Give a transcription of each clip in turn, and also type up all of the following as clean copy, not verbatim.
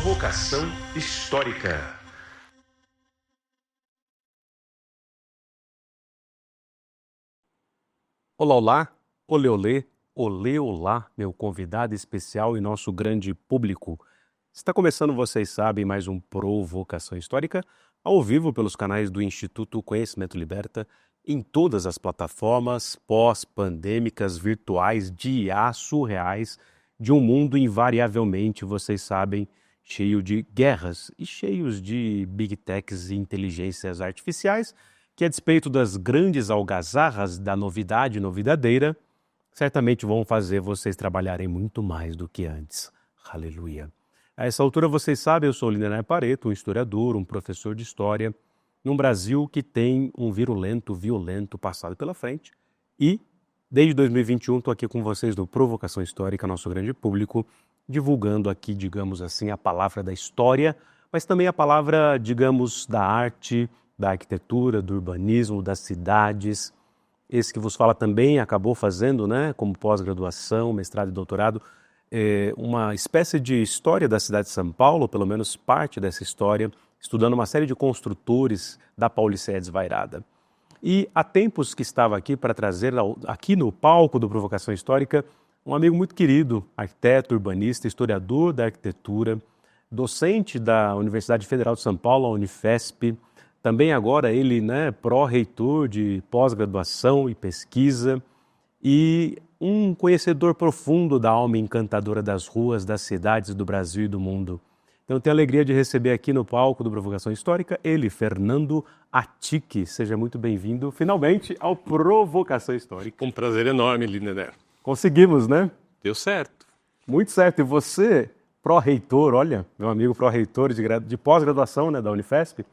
Provocação Histórica. Olá, olá, olê, olê, olê, olá, meu convidado especial e nosso grande público. Está começando, vocês sabem, mais um Provocação Histórica, ao vivo pelos canais do Instituto Conhecimento Liberta, em todas as plataformas pós-pandêmicas, virtuais, de IA, surreais, de um mundo invariavelmente, vocês sabem, cheio de guerras e cheios de big techs e inteligências artificiais, que a despeito das grandes algazarras da novidade novidadeira, certamente vão fazer vocês trabalharem muito mais do que antes. Aleluia. A essa altura, vocês sabem, eu sou o Lindenay Pareto, um historiador, um professor de história, num Brasil que tem um violento passado pela frente. E, desde 2021, estou aqui com vocês no Provocação Histórica, nosso grande público, divulgando aqui, digamos assim, a palavra da história, mas também a palavra, digamos, da arte, da arquitetura, do urbanismo, das cidades. Esse que vos fala também acabou fazendo, né, como pós-graduação, mestrado e doutorado, uma espécie de história da cidade de São Paulo, pelo menos parte dessa história, estudando uma série de construtores da Paulicéia Desvairada. E há tempos que estava aqui para trazer aqui no palco do Provocação Histórica um amigo muito querido, arquiteto, urbanista, historiador da arquitetura, docente da Universidade Federal de São Paulo, a Unifesp, também agora ele, né, pró-reitor de pós-graduação e pesquisa e um conhecedor profundo da alma encantadora das ruas, das cidades do Brasil e do mundo. Então eu tenho a alegria de receber aqui no palco do Provocação Histórica ele, Fernando Attic. Seja muito bem-vindo, finalmente, ao Provocação Histórica. Um prazer enorme, Lindenay. Conseguimos, né? Deu certo. Muito certo. E você, pró-reitor, olha, meu amigo pró-reitor de pós-graduação, né, da Unifesp,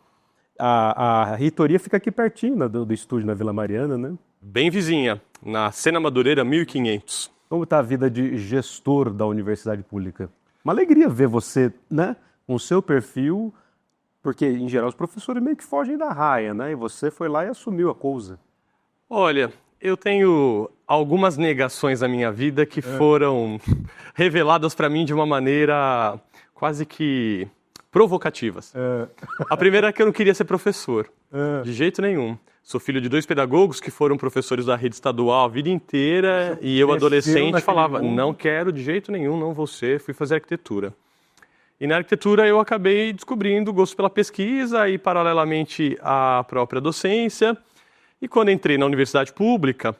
a reitoria fica aqui pertinho, né, do estúdio na Vila Mariana, né? Bem vizinha, na Sena Madureira 1500. Como está a vida de gestor da universidade pública? Uma alegria ver você, né, com o seu perfil, porque, em geral, os professores meio que fogem da raia, né? E você foi lá e assumiu a coisa. Olha, eu tenho algumas negações na minha vida que foram reveladas para mim de uma maneira quase que provocativas. A primeira é que eu não queria ser professor, de jeito nenhum. Sou filho de 2 pedagogos que foram professores da rede estadual a vida inteira e eu, adolescente, falava, não quero de jeito nenhum, não vou ser, fui fazer arquitetura. E na arquitetura eu acabei descobrindo gosto pela pesquisa e, paralelamente, a própria docência. E quando entrei na universidade pública,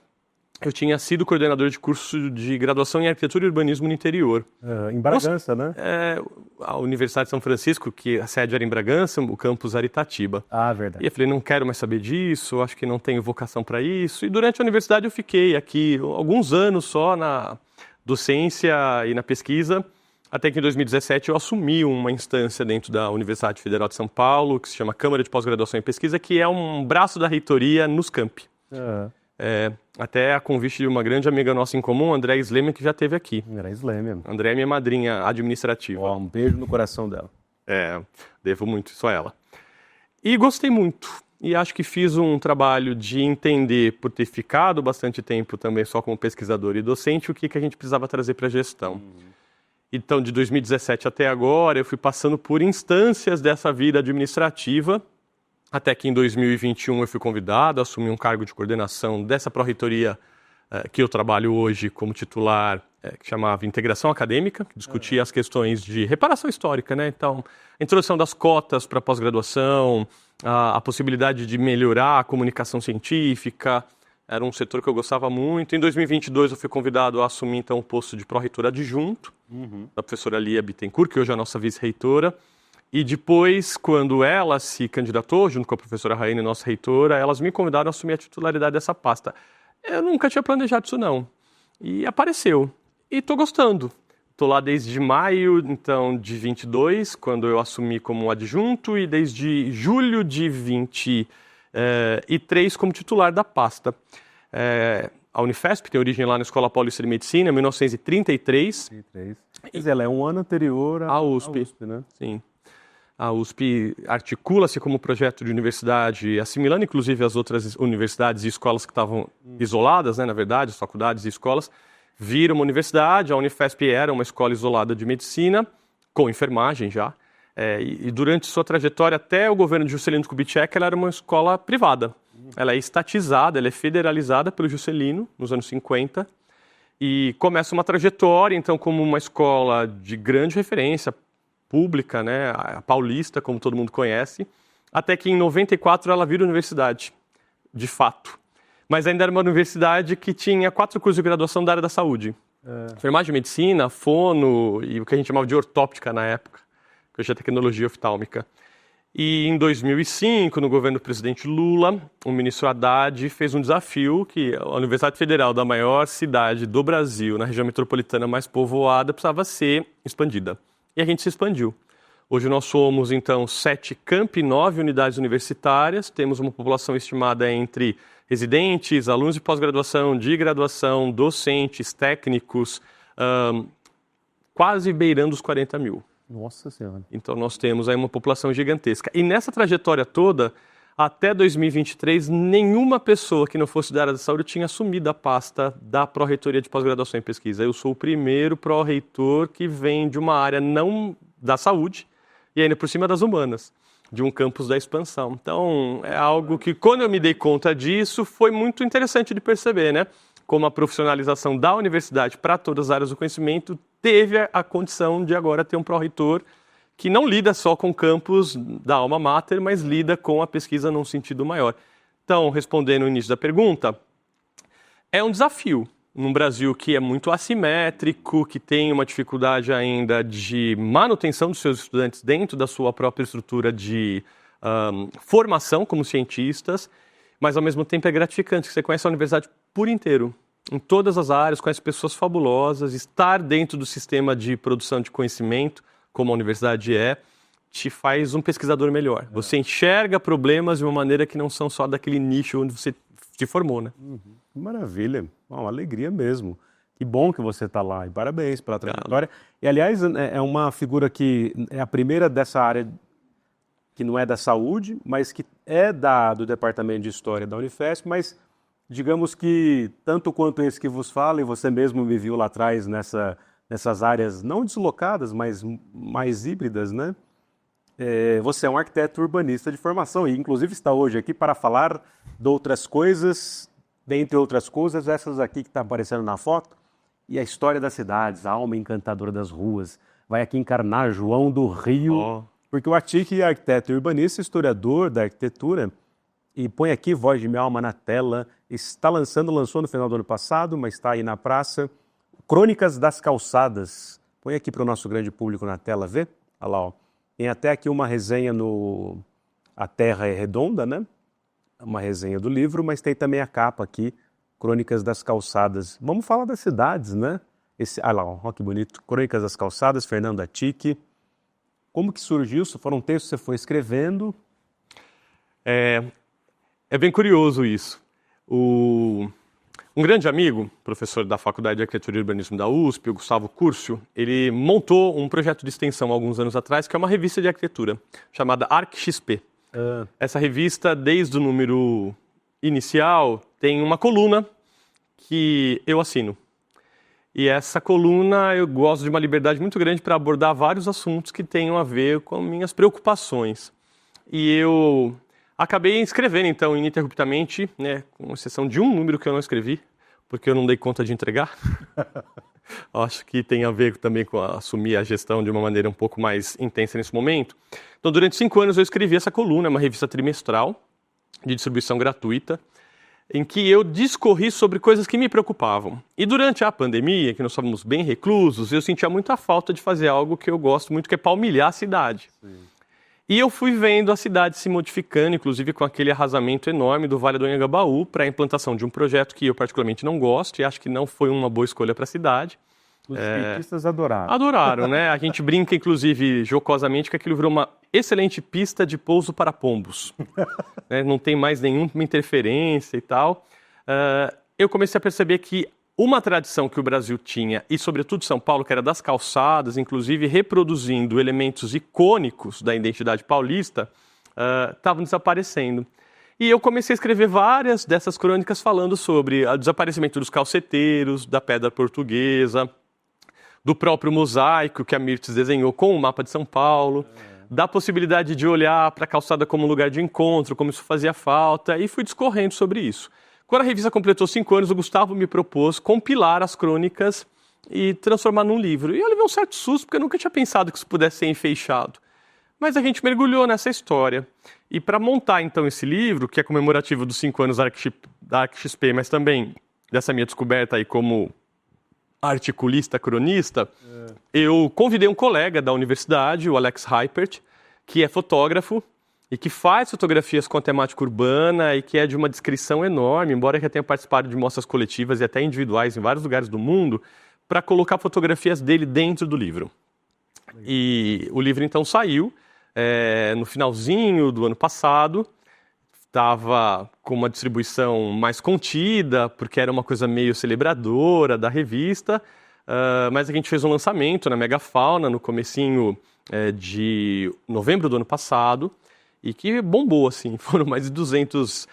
eu tinha sido coordenador de curso de graduação em arquitetura e urbanismo no interior. Em Bragança, né? A Universidade de São Francisco, que a sede era em Bragança, o campus era Itatiba. Ah, verdade. E eu falei, não quero mais saber disso, acho que não tenho vocação para isso. E durante a universidade eu fiquei aqui alguns anos só na docência e na pesquisa, até que em 2017 eu assumi uma instância dentro da Universidade Federal de São Paulo, que se chama Câmara de Pós-Graduação em Pesquisa, que é um braço da reitoria nos campi. Até a convite de uma grande amiga nossa em comum, André Slemer, que já esteve aqui. André Slemer. André é minha madrinha administrativa. Um beijo no coração dela. Devo muito isso a ela. E gostei muito. E acho que fiz um trabalho de entender, por ter ficado bastante tempo também só como pesquisador e docente, o que a gente precisava trazer para a gestão. Então, de 2017 até agora, eu fui passando por instâncias dessa vida administrativa, até que em 2021 eu fui convidado a assumir um cargo de coordenação dessa pró-reitoria que eu trabalho hoje como titular, que chamava Integração Acadêmica, que discutia as questões de reparação histórica, né? Então, a introdução das cotas para pós-graduação, a possibilidade de melhorar a comunicação científica, era um setor que eu gostava muito. Em 2022 eu fui convidado a assumir então o posto de pró-reitor adjunto, da professora Lia Bittencourt, que hoje é a nossa vice-reitora. E depois, quando ela se candidatou, junto com a professora Raine, nossa reitora, elas me convidaram a assumir a titularidade dessa pasta. Eu nunca tinha planejado isso, não. E apareceu. E estou gostando. Estou lá desde maio, então, de 22, quando eu assumi como adjunto, e desde julho de 23 como titular da pasta. A Unifesp tem origem lá na Escola Paulista de Medicina, em 1933. Quer dizer, ela é um ano anterior à USP, né? Sim. A USP articula-se como projeto de universidade, assimilando inclusive as outras universidades e escolas que estavam isoladas, né, na verdade, as faculdades e escolas, vira uma universidade. A Unifesp era uma escola isolada de medicina, com enfermagem já. E durante sua trajetória até o governo de Juscelino Kubitschek, ela era uma escola privada. Ela é estatizada, ela é federalizada pelo Juscelino nos anos 50 e começa uma trajetória, então, como uma escola de grande referência pública, né, a paulista, como todo mundo conhece, até que em 94 ela vira universidade, de fato. Mas ainda era uma universidade que tinha 4 cursos de graduação da área da saúde. Enfermagem, medicina, fono e o que a gente chamava de ortóptica na época, que hoje é tecnologia oftálmica. E em 2005, no governo do presidente Lula, o ministro Haddad fez um desafio que a Universidade Federal da maior cidade do Brasil, na região metropolitana mais povoada, precisava ser expandida. E a gente se expandiu. Hoje nós somos, então, 7 campi, 9 unidades universitárias, temos uma população estimada entre residentes, alunos de pós-graduação, de graduação, docentes, técnicos, quase beirando os 40 mil. Nossa Senhora. Então nós temos aí uma população gigantesca. E nessa trajetória toda, até 2023, nenhuma pessoa que não fosse da área da saúde tinha assumido a pasta da Pró-Reitoria de Pós-Graduação em Pesquisa. Eu sou o primeiro pró-reitor que vem de uma área não da saúde e ainda por cima das humanas, de um campus da expansão. Então é algo que, quando eu me dei conta disso, foi muito interessante de perceber, né? Como a profissionalização da universidade para todas as áreas do conhecimento teve a condição de agora ter um pró-reitor que não lida só com o campus da Alma Mater, mas lida com a pesquisa num sentido maior. Então, respondendo no início da pergunta, é um desafio num Brasil que é muito assimétrico, que tem uma dificuldade ainda de manutenção dos seus estudantes dentro da sua própria estrutura de formação como cientistas, mas ao mesmo tempo é gratificante, que você conhece a universidade por inteiro, em todas as áreas, conhece pessoas fabulosas, estar dentro do sistema de produção de conhecimento, como a universidade te faz um pesquisador melhor. Você enxerga problemas de uma maneira que não são só daquele nicho onde você se formou, né? Maravilha, uma alegria mesmo. Que bom que você está lá e parabéns pela trajetória. E, aliás, é uma figura que é a primeira dessa área que não é da saúde, mas que é do Departamento de História da Unifesp, mas digamos que, tanto quanto esse que vos fala, e você mesmo me viu lá atrás nessas áreas não deslocadas, mas mais híbridas, né? Você é um arquiteto urbanista de formação e, inclusive, está hoje aqui para falar de outras coisas, dentre outras coisas, essas aqui que está aparecendo na foto, e a história das cidades, a alma encantadora das ruas. Vai aqui encarnar João do Rio, porque o Atique é arquiteto urbanista, historiador da arquitetura, e põe aqui Voz de Minha Alma na tela, lançou no final do ano passado, mas está aí na praça, Crônicas das Calçadas. Põe aqui para o nosso grande público na tela, vê? Olha lá, ó. Tem até aqui uma resenha no A Terra é Redonda, né? Uma resenha do livro, mas tem também a capa aqui, Crônicas das Calçadas. Vamos falar das cidades, né? Olha lá, ó, que bonito. Crônicas das Calçadas, Fernando Atique. Como que surgiu? Foram textos que você foi escrevendo? É bem curioso isso. Um grande amigo, professor da Faculdade de Arquitetura e Urbanismo da USP, o Gustavo Curcio, ele montou um projeto de extensão alguns anos atrás, que é uma revista de arquitetura, chamada ArcXP. Essa revista, desde o número inicial, tem uma coluna que eu assino. E essa coluna eu gosto de uma liberdade muito grande para abordar vários assuntos que tenham a ver com minhas preocupações. E eu acabei escrevendo, então, ininterruptamente, né, com exceção de um número que eu não escrevi, porque eu não dei conta de entregar. Acho que tem a ver também com assumir a gestão de uma maneira um pouco mais intensa nesse momento. Então, durante 5 anos eu escrevi essa coluna, uma revista trimestral, de distribuição gratuita, em que eu discorri sobre coisas que me preocupavam. E durante a pandemia, que nós estávamos bem reclusos, eu sentia muita falta de fazer algo que eu gosto muito, que é palmilhar a cidade. Sim. E eu fui vendo a cidade se modificando, inclusive com aquele arrasamento enorme do Vale do Anhangabaú, para a implantação de um projeto que eu particularmente não gosto e acho que não foi uma boa escolha para a cidade. Os skatistas adoraram. Adoraram, né? A gente brinca, inclusive, jocosamente, que aquilo virou uma excelente pista de pouso para pombos. Não tem mais nenhuma interferência e tal. Eu comecei a perceber que uma tradição que o Brasil tinha, e sobretudo São Paulo, que era das calçadas, inclusive reproduzindo elementos icônicos da identidade paulista, estavam desaparecendo. E eu comecei a escrever várias dessas crônicas falando sobre o desaparecimento dos calceteiros, da pedra portuguesa, do próprio mosaico que a Mirtz desenhou com o mapa de São Paulo, da possibilidade de olhar para a calçada como um lugar de encontro, como isso fazia falta, e fui discorrendo sobre isso. Quando a revista completou 5 anos, o Gustavo me propôs compilar as crônicas e transformar num livro. E eu levei um certo susto, porque eu nunca tinha pensado que isso pudesse ser enfeixado. Mas a gente mergulhou nessa história. E para montar, então, esse livro, que é comemorativo dos 5 anos da ArcXP, mas também dessa minha descoberta aí como articulista, cronista, eu convidei um colega da universidade, o Alex Heipert, que é fotógrafo e que faz fotografias com a temática urbana e que é de uma descrição enorme, embora já tenha participado de mostras coletivas e até individuais em vários lugares do mundo, para colocar fotografias dele dentro do livro. E o livro, então, saiu no finalzinho do ano passado. Estava com uma distribuição mais contida, porque era uma coisa meio celebradora da revista, mas a gente fez um lançamento na Megafauna no comecinho de novembro do ano passado, e que bombou, assim, foram mais de 200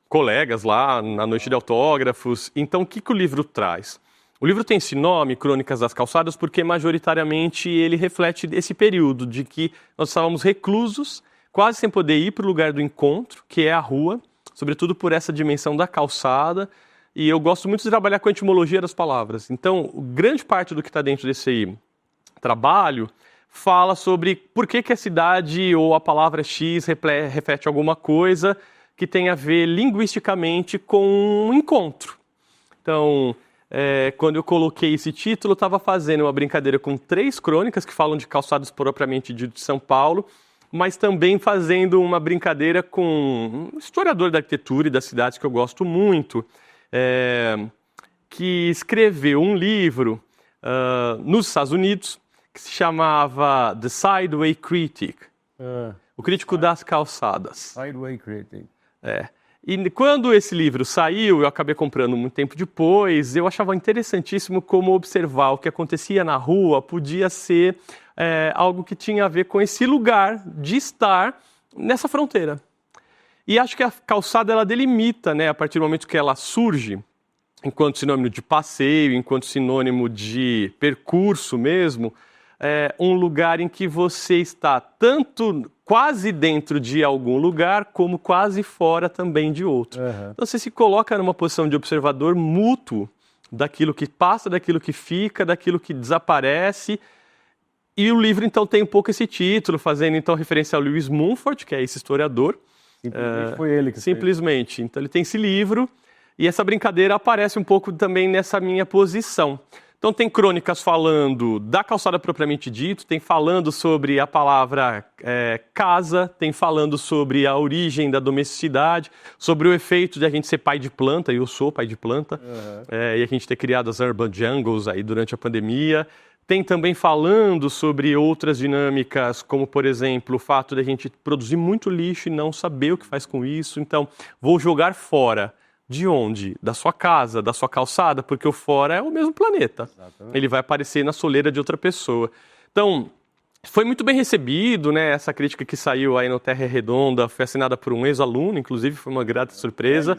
colegas lá na noite de autógrafos. Então, o que o livro traz? O livro tem esse nome, Crônicas das Calçadas, porque majoritariamente ele reflete esse período de que nós estávamos reclusos, quase sem poder ir para o lugar do encontro, que é a rua, sobretudo por essa dimensão da calçada, e eu gosto muito de trabalhar com a etimologia das palavras. Então, grande parte do que está dentro desse trabalho fala sobre por que a cidade ou a palavra X reflete alguma coisa que tem a ver linguisticamente com um encontro. Então, quando eu coloquei esse título, eu estava fazendo uma brincadeira com 3 crônicas que falam de calçados propriamente de São Paulo, mas também fazendo uma brincadeira com um historiador da arquitetura e das cidades que eu gosto muito, que escreveu um livro nos Estados Unidos que se chamava The Sideway Critic, o crítico das calçadas. Sideway Critic. E quando esse livro saiu, eu acabei comprando muito tempo depois, eu achava interessantíssimo como observar o que acontecia na rua podia ser algo que tinha a ver com esse lugar de estar nessa fronteira. E acho que a calçada, ela delimita, né, a partir do momento que ela surge, enquanto sinônimo de passeio, enquanto sinônimo de percurso mesmo, um lugar em que você está tanto quase dentro de algum lugar, como quase fora também de outro. Então você se coloca numa posição de observador mútuo daquilo que passa, daquilo que fica, daquilo que desaparece. E o livro, então, tem um pouco esse título, fazendo, então, referência ao Lewis Mumford, que é esse historiador. Simplesmente foi ele que Simplesmente. Então, ele tem esse livro, e essa brincadeira aparece um pouco também nessa minha posição. Então, tem crônicas falando da calçada propriamente dito, tem falando sobre a palavra casa, tem falando sobre a origem da domesticidade, sobre o efeito de a gente ser pai de planta, e eu sou pai de planta, e a gente ter criado as urban jungles aí durante a pandemia. Tem também falando sobre outras dinâmicas, como, por exemplo, o fato de a gente produzir muito lixo e não saber o que faz com isso. Então, vou jogar fora. De onde? Da sua casa, da sua calçada, porque o fora é o mesmo planeta. Exatamente. Ele vai aparecer na soleira de outra pessoa. Então, foi muito bem recebido, né? Essa crítica que saiu aí no Terra Redonda foi assinada por um ex-aluno, inclusive foi uma grata surpresa.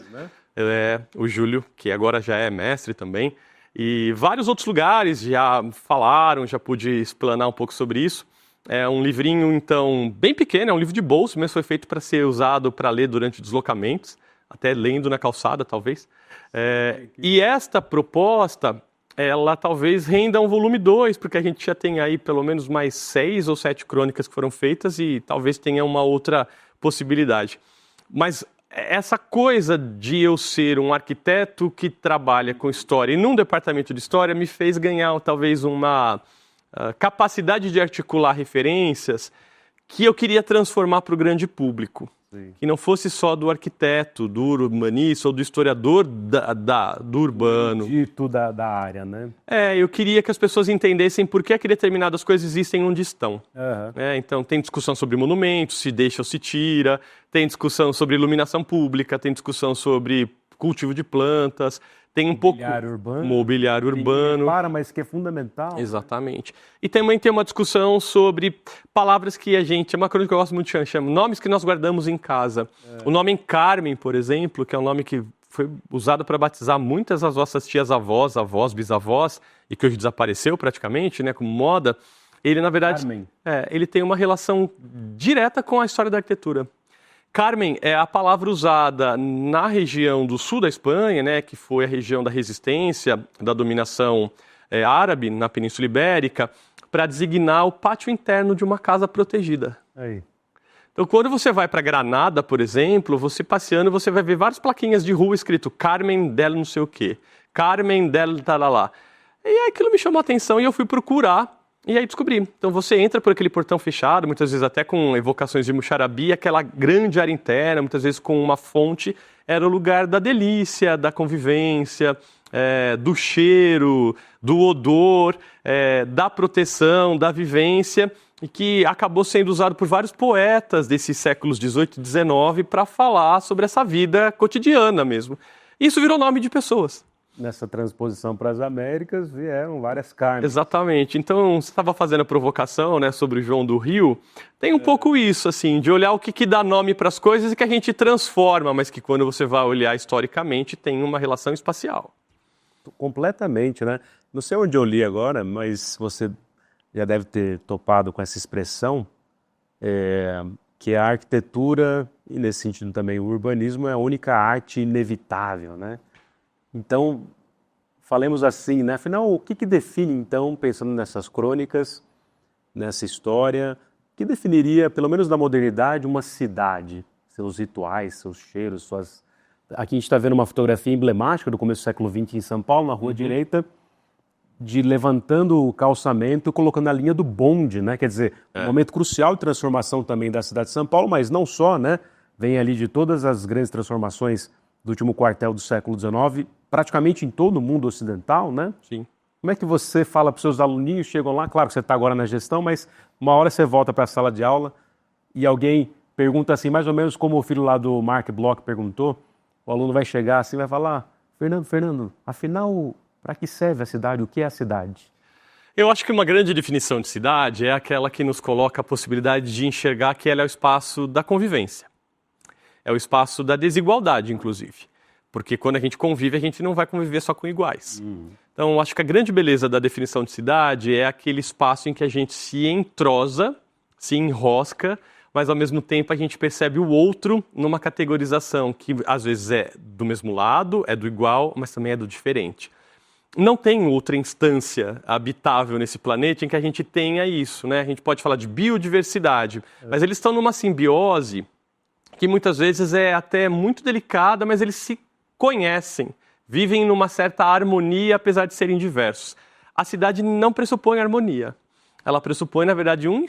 O Júlio, que agora já é mestre também. E vários outros lugares já falaram, já pude explanar um pouco sobre isso. É um livrinho, então, bem pequeno, é um livro de bolso, mas foi feito para ser usado para ler durante deslocamentos, até lendo na calçada, talvez. E esta proposta, ela talvez renda um volume 2, porque a gente já tem aí pelo menos mais 6 ou 7 crônicas que foram feitas e talvez tenha uma outra possibilidade. Mas essa coisa de eu ser um arquiteto que trabalha com história e num departamento de história me fez ganhar talvez uma capacidade de articular referências que eu queria transformar para o grande público. Sim. Que não fosse só do arquiteto, do urbanista ou do historiador do urbano. Dito da área, né? Eu queria que as pessoas entendessem por que determinadas coisas existem onde estão. Então, tem discussão sobre monumentos, se deixa ou se tira, tem discussão sobre iluminação pública, tem discussão sobre cultivo de plantas, tem um pouco... Mobiliário urbano. Mas que é fundamental. Exatamente. E também tem uma discussão sobre palavras que a gente... É uma coisa que eu gosto muito de chama nomes que nós guardamos em casa. O nome Carmen, por exemplo, que é um nome que foi usado para batizar muitas das nossas tias-avós, avós, bisavós, e que hoje desapareceu praticamente, né, como moda, ele, na verdade, ele tem uma relação direta com a história da arquitetura. Carmen é a palavra usada na região do sul da Espanha, né, que foi a região da resistência, da dominação árabe na Península Ibérica, para designar o pátio interno de uma casa protegida. Aí. Então, quando você vai para Granada, por exemplo, você passeando, você vai ver várias plaquinhas de rua escrito Carmen del não sei o quê, Carmen del talalá. E aí aquilo me chamou a atenção e eu fui procurar e aí descobri. Então você entra por aquele portão fechado, muitas vezes até com evocações de Muxarabi, aquela grande área interna, muitas vezes com uma fonte, era o lugar da delícia, da convivência, do cheiro, do odor, da proteção, da vivência, e que acabou sendo usado por vários poetas desses séculos XVIII e XIX para falar sobre essa vida cotidiana mesmo. Isso virou nome de pessoas. Nessa transposição para as Américas vieram várias carnes. Exatamente. Então, você estava fazendo a provocação, né, sobre o João do Rio. Tem um pouco isso, assim, de olhar o que dá nome para as coisas e que a gente transforma, mas que quando você vai olhar historicamente tem uma relação espacial. Completamente, né? Não sei onde eu li agora, mas você já deve ter topado com essa expressão, que a arquitetura, e nesse sentido também o urbanismo, é a única arte inevitável, né? Então, falemos assim, né? Afinal, o que define, então, pensando nessas crônicas, nessa história, que definiria, pelo menos na modernidade, uma cidade? Seus rituais, seus cheiros, suas... Aqui a gente está vendo uma fotografia emblemática do começo do século XX em São Paulo, na rua direita, de levantando o calçamento, colocando a linha do bonde, né? Quer dizer, um momento crucial de transformação também da cidade de São Paulo, mas não só, né? Vem ali de todas as grandes transformações do último quartel do século XIX, praticamente em todo o mundo ocidental, né? Sim. Como é que você fala para os seus aluninhos, chegam lá, claro que você está agora na gestão, mas uma hora você volta para a sala de aula e alguém pergunta assim, mais ou menos como o filho lá do Mark Bloch perguntou, o aluno vai chegar assim e vai falar, Fernando, afinal, para que serve a cidade? O que é a cidade? Eu acho que uma grande definição de cidade é aquela que nos coloca a possibilidade de enxergar que ela é o espaço da convivência. É o espaço da desigualdade, inclusive. Porque quando a gente convive, a gente não vai conviver só com iguais. Então, eu acho que a grande beleza da definição de cidade é aquele espaço em que a gente se entrosa, se enrosca, mas ao mesmo tempo a gente percebe o outro numa categorização que às vezes é do mesmo lado, é do igual, mas também é do diferente. Não tem outra instância habitável nesse planeta em que a gente tenha isso, né? A gente pode falar de biodiversidade, mas eles estão numa simbiose que muitas vezes é até muito delicada, mas eles se conhecem, vivem numa certa harmonia, apesar de serem diversos. A cidade não pressupõe harmonia. Ela pressupõe, na verdade, um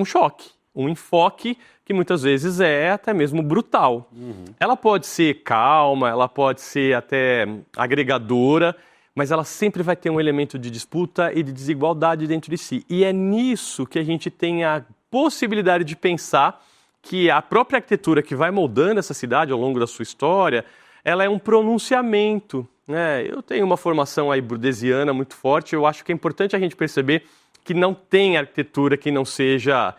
choque, um enfoque que muitas vezes é até mesmo brutal. Ela pode ser calma, ela pode ser até agregadora, mas ela sempre vai ter um elemento de disputa e de desigualdade dentro de si. E é nisso que a gente tem a possibilidade de pensar que a própria arquitetura que vai moldando essa cidade ao longo da sua história, ela é um pronunciamento, né? Eu tenho uma formação aí burdesiana muito forte, eu acho que é importante a gente perceber que não tem arquitetura que não seja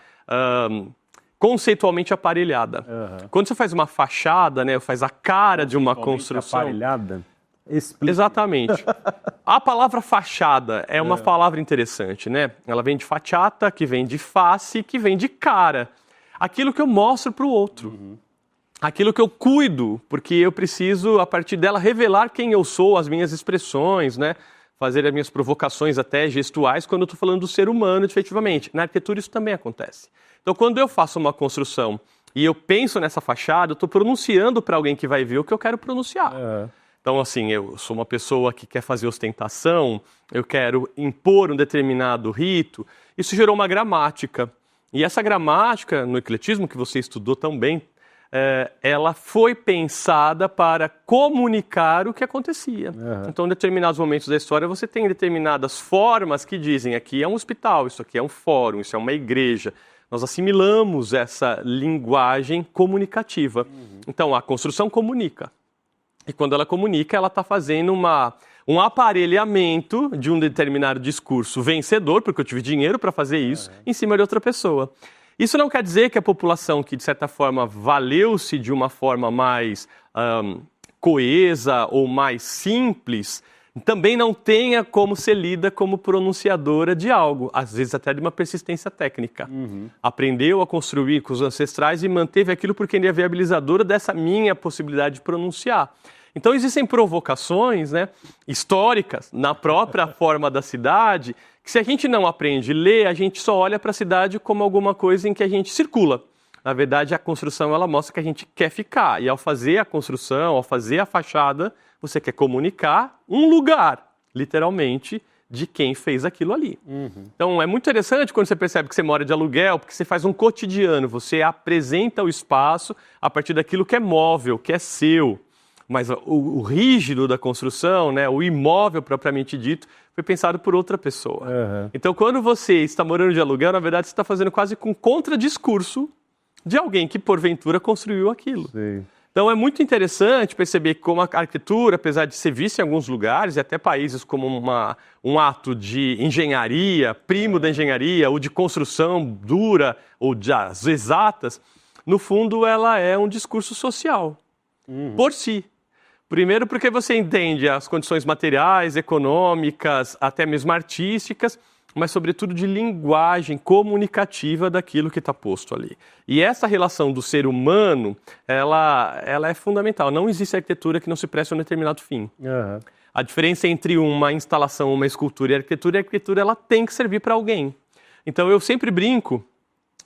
conceitualmente aparelhada. Quando você faz uma fachada, né, faz a cara de uma construção... Aparelhada? Explique. Exatamente. A palavra fachada é uma palavra interessante, né? Ela vem de facciata, que vem de face, que vem de cara. Aquilo que eu mostro para o outro. Aquilo que eu cuido, porque eu preciso, a partir dela, revelar quem eu sou, as minhas expressões, né? Fazer as minhas provocações até gestuais quando eu estou falando do ser humano, efetivamente. Na arquitetura isso também acontece. Então, quando eu faço uma construção e eu penso nessa fachada, eu estou pronunciando para alguém que vai ver o que eu quero pronunciar. Então, assim, eu sou uma pessoa que quer fazer ostentação, eu quero impor um determinado rito. Isso gerou uma gramática. E essa gramática, no ecletismo, que você estudou tão bem, ela foi pensada para comunicar o que acontecia. Então, em determinados momentos da história, você tem determinadas formas que dizem aqui é um hospital, isso aqui é um fórum, isso é uma igreja. Nós assimilamos essa linguagem comunicativa. Então, a construção comunica. E quando ela comunica, ela está fazendo um aparelhamento de um determinado discurso vencedor, porque eu tive dinheiro para fazer isso, em cima de outra pessoa. Isso não quer dizer que a população que, de certa forma, valeu-se de uma forma mais coesa ou mais simples, também não tenha como ser lida como pronunciadora de algo, às vezes até de uma persistência técnica. Aprendeu a construir com os ancestrais e manteve aquilo porque ele é viabilizadora dessa minha possibilidade de pronunciar. Então existem provocações, né, históricas na própria forma da cidade, que se a gente não aprende a ler, a gente só olha para a cidade como alguma coisa em que a gente circula. Na verdade, a construção ela mostra que a gente quer ficar. E ao fazer a construção, ao fazer a fachada, você quer comunicar um lugar, literalmente, de quem fez aquilo ali. Então, é muito interessante quando você percebe que você mora de aluguel, porque você faz um cotidiano, você apresenta o espaço a partir daquilo que é móvel, que é seu. Mas o rígido da construção, né, o imóvel propriamente dito, foi pensado por outra pessoa. Então, quando você está morando de aluguel, na verdade, você está fazendo quase com contradiscurso de alguém que, porventura, construiu aquilo. Sim. Então, é muito interessante perceber como a arquitetura, apesar de ser vista em alguns lugares, e até países como um ato de engenharia, primo da engenharia, ou de construção dura, ou das exatas, no fundo, ela é um discurso social, por si. Primeiro porque você entende as condições materiais, econômicas, até mesmo artísticas, mas sobretudo de linguagem comunicativa daquilo que está posto ali. E essa relação do ser humano, ela é fundamental. Não existe arquitetura que não se preste a um determinado fim. A diferença entre uma instalação, uma escultura e a arquitetura ela tem que servir para alguém. Então eu sempre brinco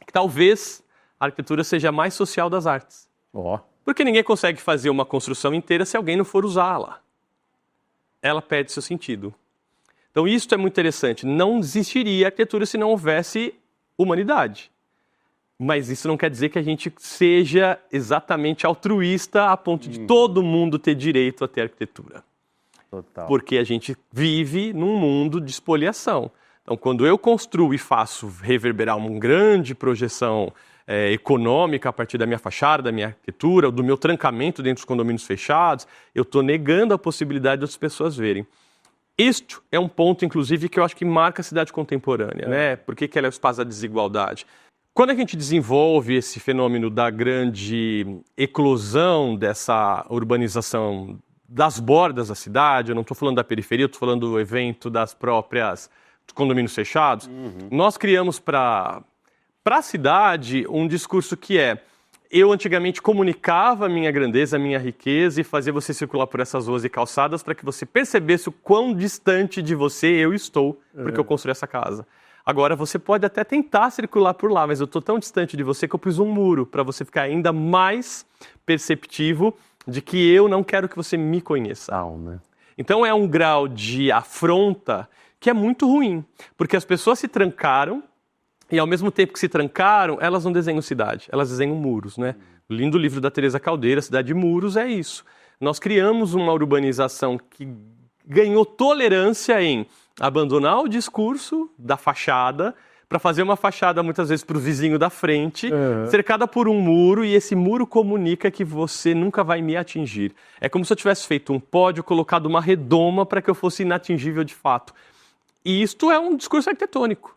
que talvez a arquitetura seja a mais social das artes. Porque ninguém consegue fazer uma construção inteira se alguém não for usá-la. Ela perde seu sentido. Então isso é muito interessante. Não existiria arquitetura se não houvesse humanidade. Mas isso não quer dizer que a gente seja exatamente altruísta a ponto de todo mundo ter direito a ter arquitetura. Total. Porque a gente vive num mundo de espoliação. Então quando eu construo e faço reverberar uma grande projeção econômica a partir da minha fachada, da minha arquitetura, do meu trancamento dentro dos condomínios fechados, eu estou negando a possibilidade das pessoas verem. Isto é um ponto, inclusive, que eu acho que marca a cidade contemporânea, né? Por que ela é o espaço da desigualdade? Quando a gente desenvolve esse fenômeno da grande eclosão dessa urbanização das bordas da cidade, eu não estou falando da periferia, eu estou falando do evento das próprias condomínios fechados, nós criamos para a cidade um discurso que eu antigamente comunicava a minha grandeza, a minha riqueza e fazia você circular por essas ruas e calçadas para que você percebesse o quão distante de você eu estou, porque eu construí essa casa. Agora, você pode até tentar circular por lá, mas eu estou tão distante de você que eu pus um muro para você ficar ainda mais perceptivo de que eu não quero que você me conheça. Então, é um grau de afronta que é muito ruim, porque as pessoas se trancaram e, ao mesmo tempo que se trancaram, elas não desenham cidade, elas desenham muros, né? O lindo livro da Teresa Caldeira, Cidade de Muros, é isso. Nós criamos uma urbanização que ganhou tolerância em abandonar o discurso da fachada para fazer uma fachada, muitas vezes, para o vizinho da frente, cercada por um muro, e esse muro comunica que você nunca vai me atingir. É como se eu tivesse feito um pódio, colocado uma redoma para que eu fosse inatingível de fato. E isto é um discurso arquitetônico.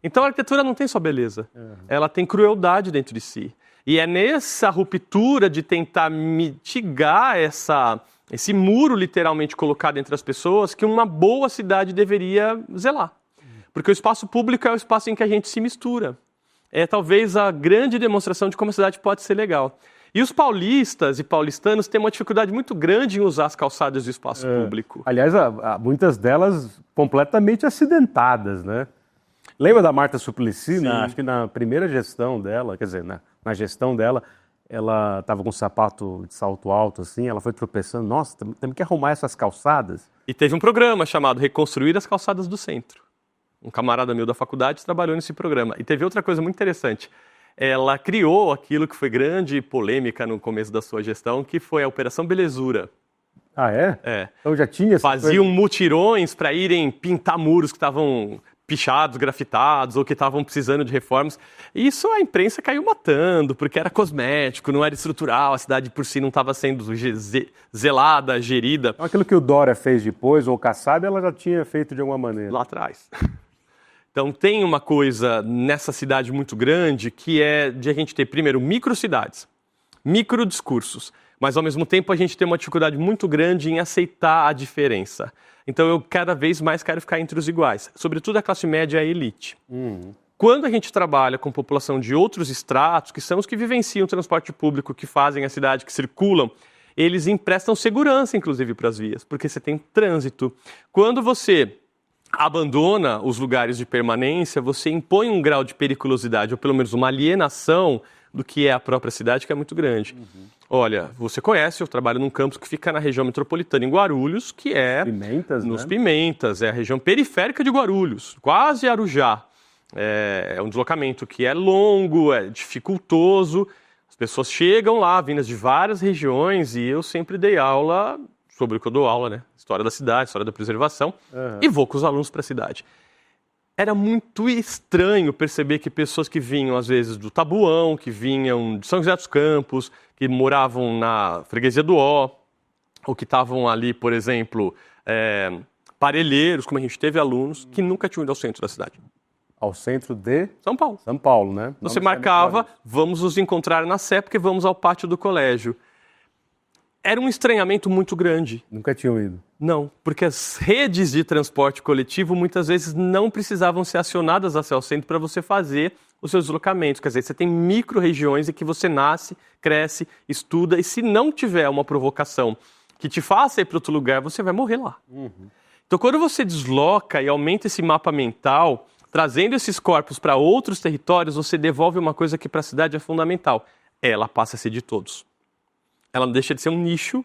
Então a arquitetura não tem só beleza, ela tem crueldade dentro de si. E é nessa ruptura de tentar mitigar esse muro literalmente colocado entre as pessoas que uma boa cidade deveria zelar. Porque o espaço público é o espaço em que a gente se mistura. É talvez a grande demonstração de como a cidade pode ser legal. E os paulistas e paulistanos têm uma dificuldade muito grande em usar as calçadas do espaço público. Aliás, muitas delas completamente acidentadas, né? Lembra da Marta Suplicy? Acho que na primeira gestão dela, quer dizer, na gestão dela, ela estava com um sapato de salto alto, assim, ela foi tropeçando. Nossa, temos que arrumar essas calçadas. E teve um programa chamado Reconstruir as Calçadas do Centro. Um camarada meu da faculdade trabalhou nesse programa. E teve outra coisa muito interessante. Ela criou aquilo que foi grande polêmica no começo da sua gestão, que foi a Operação Belezura. Ah, é? É. Então já tinha essa Faziam mutirões para irem pintar muros que estavam pichados, grafitados, ou que estavam precisando de reformas. E isso a imprensa caiu matando, porque era cosmético, não era estrutural, a cidade por si não estava sendo zelada, gerida. Então, aquilo que o Dória fez depois, ou o Kassab, ela já tinha feito de alguma maneira. Lá atrás. Então tem uma coisa nessa cidade muito grande que é de a gente ter, primeiro, microcidades, microdiscursos, Mas, ao mesmo tempo, a gente tem uma dificuldade muito grande em aceitar a diferença. Então, eu cada vez mais quero ficar entre os iguais, sobretudo a classe média e a elite. Quando a gente trabalha com população de outros estratos, que são os que vivenciam o transporte público, que fazem a cidade, que circulam, eles emprestam segurança, inclusive, para as vias, porque você tem trânsito. Quando você abandona os lugares de permanência, você impõe um grau de periculosidade, ou pelo menos uma alienação do que é a própria cidade, que é muito grande. Olha, você conhece, eu trabalho num campus que fica na região metropolitana, em Guarulhos, que é Pimentas, nos né? Pimentas, é a região periférica de Guarulhos, quase Arujá. É um deslocamento que é longo, é dificultoso, as pessoas chegam lá, vindas de várias regiões, e eu sempre dei aula sobre o que eu dou aula, né? História da cidade, história da preservação, e vou com os alunos para a cidade. Era muito estranho perceber que pessoas que vinham, às vezes, do Tabuão, que vinham de São José dos Campos, que moravam na freguesia do Ó, ou que estavam ali, por exemplo, Parelheiros, como a gente teve alunos, que nunca tinham ido ao centro da cidade. Ao centro de São Paulo. São Paulo, né? Você marcava, vamos nos encontrar na Sé, porque vamos ao pátio do colégio. Era um estranhamento muito grande. Nunca tinham ido. Não, porque as redes de transporte coletivo muitas vezes não precisavam ser acionadas a Céu Centro para você fazer os seus deslocamentos. Quer dizer, você tem micro-regiões em que você nasce, cresce, estuda, e se não tiver uma provocação que te faça ir para outro lugar, você vai morrer lá. Então, quando você desloca e aumenta esse mapa mental, trazendo esses corpos para outros territórios, você devolve uma coisa que para a cidade é fundamental. Ela passa a ser de todos. Ela não deixa de ser um nicho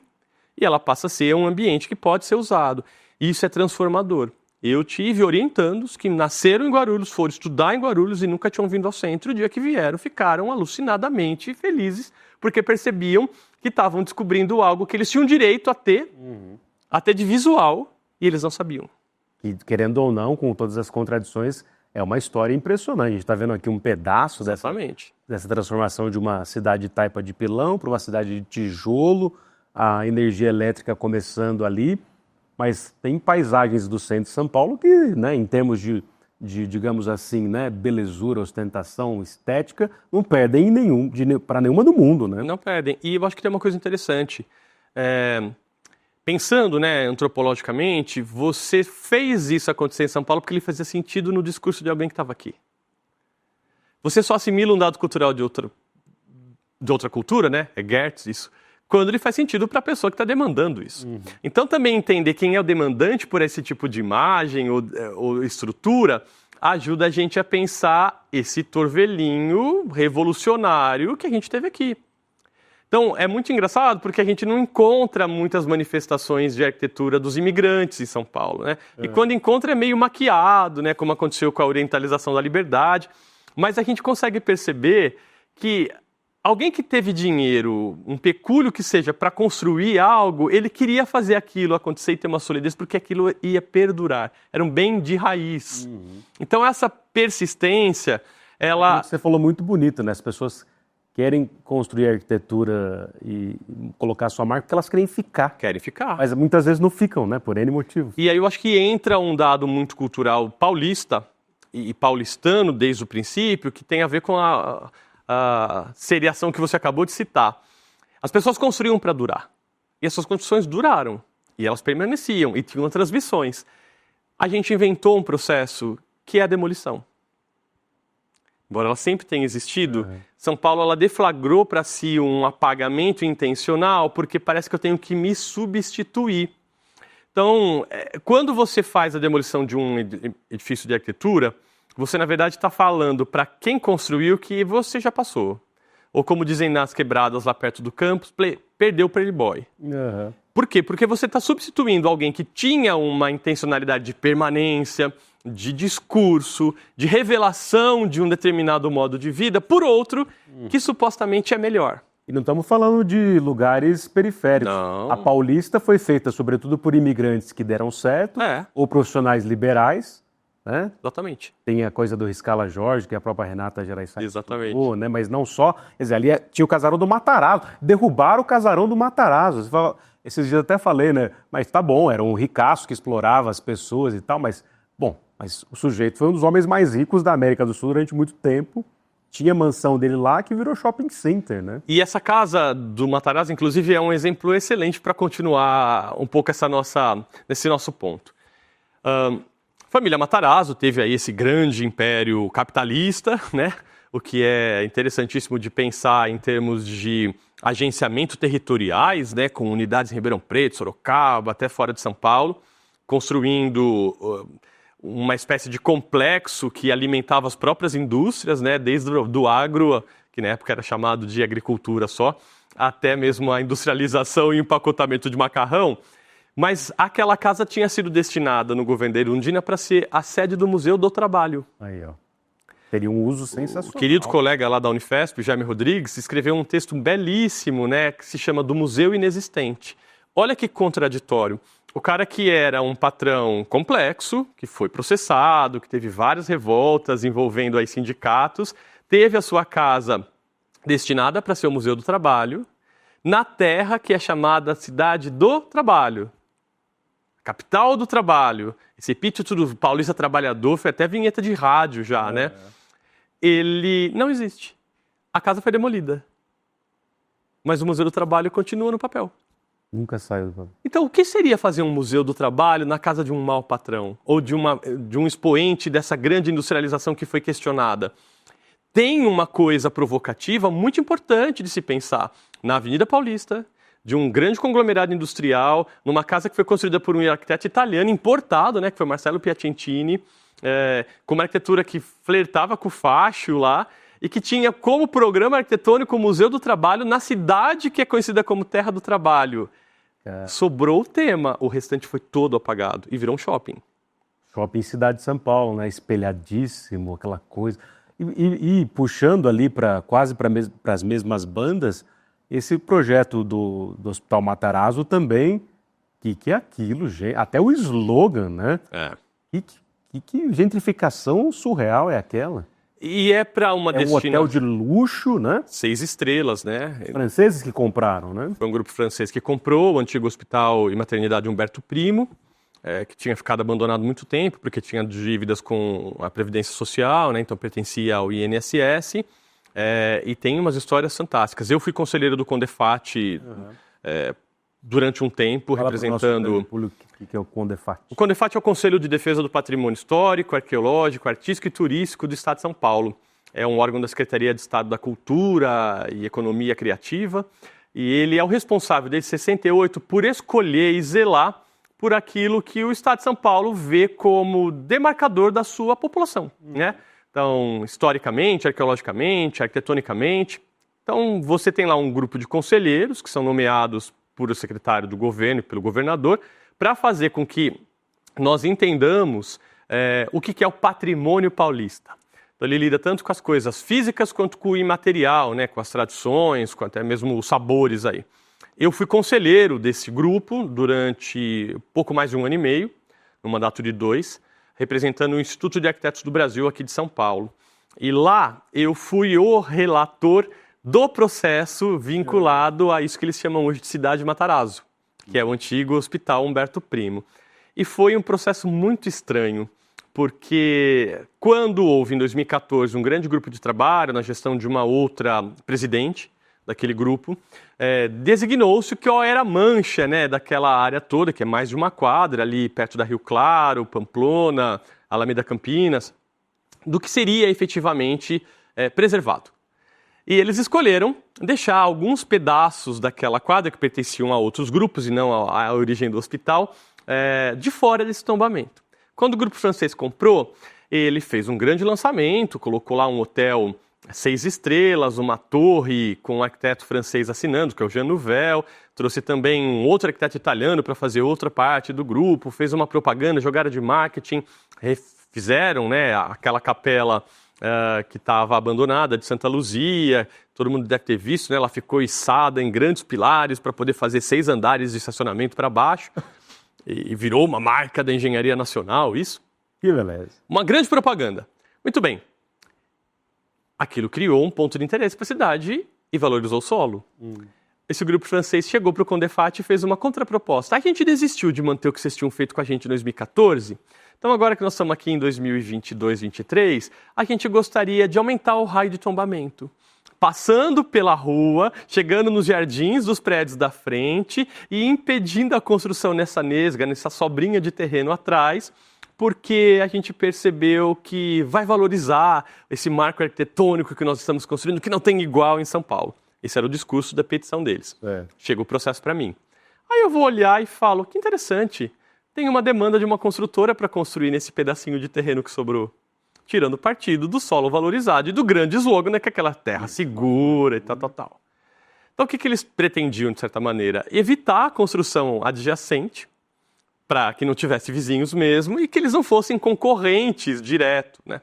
e ela passa a ser um ambiente que pode ser usado. E isso é transformador. Eu tive orientandos que nasceram em Guarulhos, foram estudar em Guarulhos e nunca tinham vindo ao centro. O dia que vieram, ficaram alucinadamente felizes, porque percebiam que estavam descobrindo algo que eles tinham direito a ter, até de visual, e eles não sabiam. E, querendo ou não, com todas as contradições, é uma história impressionante. A gente está vendo aqui um pedaço dessa transformação de uma cidade de taipa de pilão para uma cidade de tijolo, a energia elétrica começando ali, mas tem paisagens do centro de São Paulo que, né, em termos de digamos assim, né, belezura, ostentação, estética, não perdem para nenhuma do mundo, né? Não perdem. E eu acho que tem uma coisa interessante. Pensando, né, antropologicamente, você fez isso acontecer em São Paulo porque ele fazia sentido no discurso de alguém que estava aqui. Você só assimila um dado cultural de outra cultura, né? É Gertz isso. Quando ele faz sentido para a pessoa que está demandando isso. Então, também entender quem é o demandante por esse tipo de imagem ou estrutura ajuda a gente a pensar esse torvelinho revolucionário que a gente teve aqui. Então, é muito engraçado porque a gente não encontra muitas manifestações de arquitetura dos imigrantes em São Paulo, né? E quando encontra é meio maquiado, né? Como aconteceu com a orientalização da Liberdade. Mas a gente consegue perceber que alguém que teve dinheiro, um pecúlio que seja, para construir algo, ele queria fazer aquilo acontecer e ter uma solidez porque aquilo ia perdurar. Era um bem de raiz. Então, essa persistência, ela... Você falou muito bonito, né? As pessoas querem construir arquitetura e colocar sua marca porque elas querem ficar. Querem ficar. Mas muitas vezes não ficam, né? Por N motivos. E aí eu acho que entra um dado muito cultural paulista e paulistano desde o princípio, que tem a ver com a seriação que você acabou de citar. As pessoas construíam para durar. E essas construções duraram. E elas permaneciam e tinham transmissões. A gente inventou um processo que é a demolição. Embora ela sempre tenha existido, São Paulo ela deflagrou para si um apagamento intencional porque parece que eu tenho que me substituir. Então, quando você faz a demolição de um edifício de arquitetura, você, na verdade, está falando para quem construiu que você já passou. Ou como dizem nas quebradas lá perto do campus, perdeu o playboy. Por quê? Porque você está substituindo alguém que tinha uma intencionalidade de permanência, de discurso, de revelação de um determinado modo de vida, por outro que supostamente é melhor. E não estamos falando de lugares periféricos. Não. A Paulista foi feita, sobretudo, por imigrantes que deram certo, ou profissionais liberais, né? Exatamente. Tem a coisa do Riscala Jorge, que a própria Renata Geraçães Exatamente. estudou, né? Mas não só. Quer dizer, ali tinha o casarão do Matarazzo. Derrubaram o casarão do Matarazzo. Você fala, esses dias eu até falei, né? Mas tá bom, era um ricaço que explorava as pessoas e tal, mas, bom, mas o sujeito foi um dos homens mais ricos da América do Sul durante muito tempo tinha a mansão dele lá que virou shopping center, né? E essa casa do Matarazzo, inclusive, é um exemplo excelente para continuar um pouco nesse nosso ponto. Família Matarazzo teve aí esse grande império capitalista, né? O que é interessantíssimo de pensar em termos de agenciamento territoriais, né? Com unidades em Ribeirão Preto, Sorocaba, até fora de São Paulo, construindo uma espécie de complexo que alimentava as próprias indústrias, né? Desde do agro, que na época era chamado de agricultura só, até mesmo a industrialização e empacotamento de macarrão. Mas aquela casa tinha sido destinada no governo da Erundina para ser a sede do Museu do Trabalho. Aí, ó. Teria um uso sensacional. O querido colega lá da Unifesp, Jaime Rodrigues, escreveu um texto belíssimo, né, que se chama Do Museu Inexistente. Olha que contraditório. O cara que era um patrão complexo, que foi processado, que teve várias revoltas envolvendo aí sindicatos, teve a sua casa destinada para ser o Museu do Trabalho, na terra que é chamada Cidade do Trabalho. Capital do trabalho. Esse epíteto do paulista trabalhador foi até vinheta de rádio já, né? Ele não existe. A casa foi demolida. Mas o Museu do Trabalho continua no papel. Nunca saiu do papel. Então, o que seria fazer um Museu do Trabalho na casa de um mau patrão? Ou de um expoente dessa grande industrialização que foi questionada? Tem uma coisa provocativa muito importante de se pensar. Na Avenida Paulista, de um grande conglomerado industrial, numa casa que foi construída por um arquiteto italiano importado, né, que foi Marcello Piacentini, com uma arquitetura que flertava com o fascio lá, e que tinha como programa arquitetônico o Museu do Trabalho na cidade que é conhecida como Terra do Trabalho. Sobrou o tema, o restante foi todo apagado e virou um shopping. Shopping Cidade de São Paulo, né? Espelhadíssimo, aquela coisa. E puxando ali quase para as mesmas bandas, esse projeto do Hospital Matarazzo também, que é aquilo, até o slogan, né? Que gentrificação surreal é aquela? E é para uma destinação... um hotel de luxo, né? 6 estrelas, né? Franceses que compraram, né? Foi um grupo francês que comprou o antigo Hospital e Maternidade Humberto Primo, que tinha ficado abandonado há muito tempo, porque tinha dívidas com a Previdência Social, né? Então pertencia ao INSS, e tem umas histórias fantásticas. Eu fui conselheiro do Condefat durante um tempo, representando... O que é o Condefat? O Condefat é o Conselho de Defesa do Patrimônio Histórico, Arqueológico, Artístico e Turístico do Estado de São Paulo. É um órgão da Secretaria de Estado da Cultura e Economia Criativa, e ele é o responsável desde 68 por escolher e zelar por aquilo que o Estado de São Paulo vê como demarcador da sua população, né? Então, historicamente, arqueologicamente, arquitetonicamente. Então, você tem lá um grupo de conselheiros que são nomeados por o secretário do governo e pelo governador para fazer com que nós entendamos o que é o patrimônio paulista. Então, ele lida tanto com as coisas físicas quanto com o imaterial, né? Com as tradições, com até mesmo os sabores aí. Eu fui conselheiro desse grupo durante pouco mais de 1 ano e meio, no mandato de 2, representando o Instituto de Arquitetos do Brasil aqui de São Paulo. E lá eu fui o relator do processo vinculado a isso que eles chamam hoje de Cidade Matarazzo, que é o antigo Hospital Humberto Primo. E foi um processo muito estranho, porque quando houve, em 2014, um grande grupo de trabalho na gestão de uma outra presidente daquele grupo, designou-se que era a mancha, né, daquela área toda, que é mais de uma quadra, ali perto da Rio Claro, Pamplona, Alameda Campinas, do que seria efetivamente preservado. E eles escolheram deixar alguns pedaços daquela quadra, que pertenciam a outros grupos e não à origem do hospital, de fora desse tombamento. Quando o grupo francês comprou, ele fez um grande lançamento, colocou lá um hotel 6 estrelas, uma torre com um arquiteto francês assinando, que é o Jean Nouvel, trouxe também um outro arquiteto italiano para fazer outra parte do grupo, fez uma propaganda, jogada de marketing, refizeram, né, aquela capela que estava abandonada de Santa Luzia, todo mundo deve ter visto, né, ela ficou içada em grandes pilares para poder fazer 6 andares de estacionamento para baixo, e virou uma marca da engenharia nacional, isso. Que beleza. Uma grande propaganda. Muito bem. Aquilo criou um ponto de interesse para a cidade e valorizou o solo. esse grupo francês chegou para o Condefat e fez uma contraproposta. A gente desistiu de manter o que vocês tinham feito com a gente em 2014, então agora que nós estamos aqui em 2022, 2023, a gente gostaria de aumentar o raio de tombamento. Passando pela rua, chegando nos jardins dos prédios da frente e impedindo a construção nessa nesga, nessa sobrinha de terreno atrás, porque a gente percebeu que vai valorizar esse marco arquitetônico que nós estamos construindo, que não tem igual em São Paulo. Esse era o discurso da petição deles. Chega o processo para mim. Aí eu vou olhar e falo, que interessante, tem uma demanda de uma construtora para construir nesse pedacinho de terreno que sobrou. Tirando partido do solo valorizado e do grande slogan, né, que é aquela terra segura e tal. Então o que eles pretendiam, de certa maneira? Evitar a construção adjacente, para que não tivesse vizinhos mesmo, e que eles não fossem concorrentes direto, né?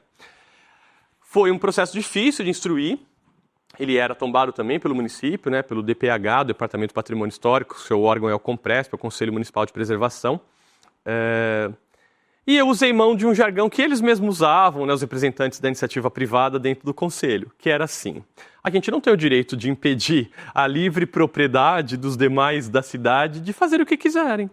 Foi um processo difícil de instruir, ele era tombado também pelo município, né, pelo DPH, do Departamento do Patrimônio Histórico, seu órgão é o COMPRESP, é o Conselho Municipal de Preservação. E eu usei mão de um jargão que eles mesmos usavam, né, os representantes da iniciativa privada dentro do conselho, que era assim: a gente não tem o direito de impedir a livre propriedade dos demais da cidade de fazer o que quiserem.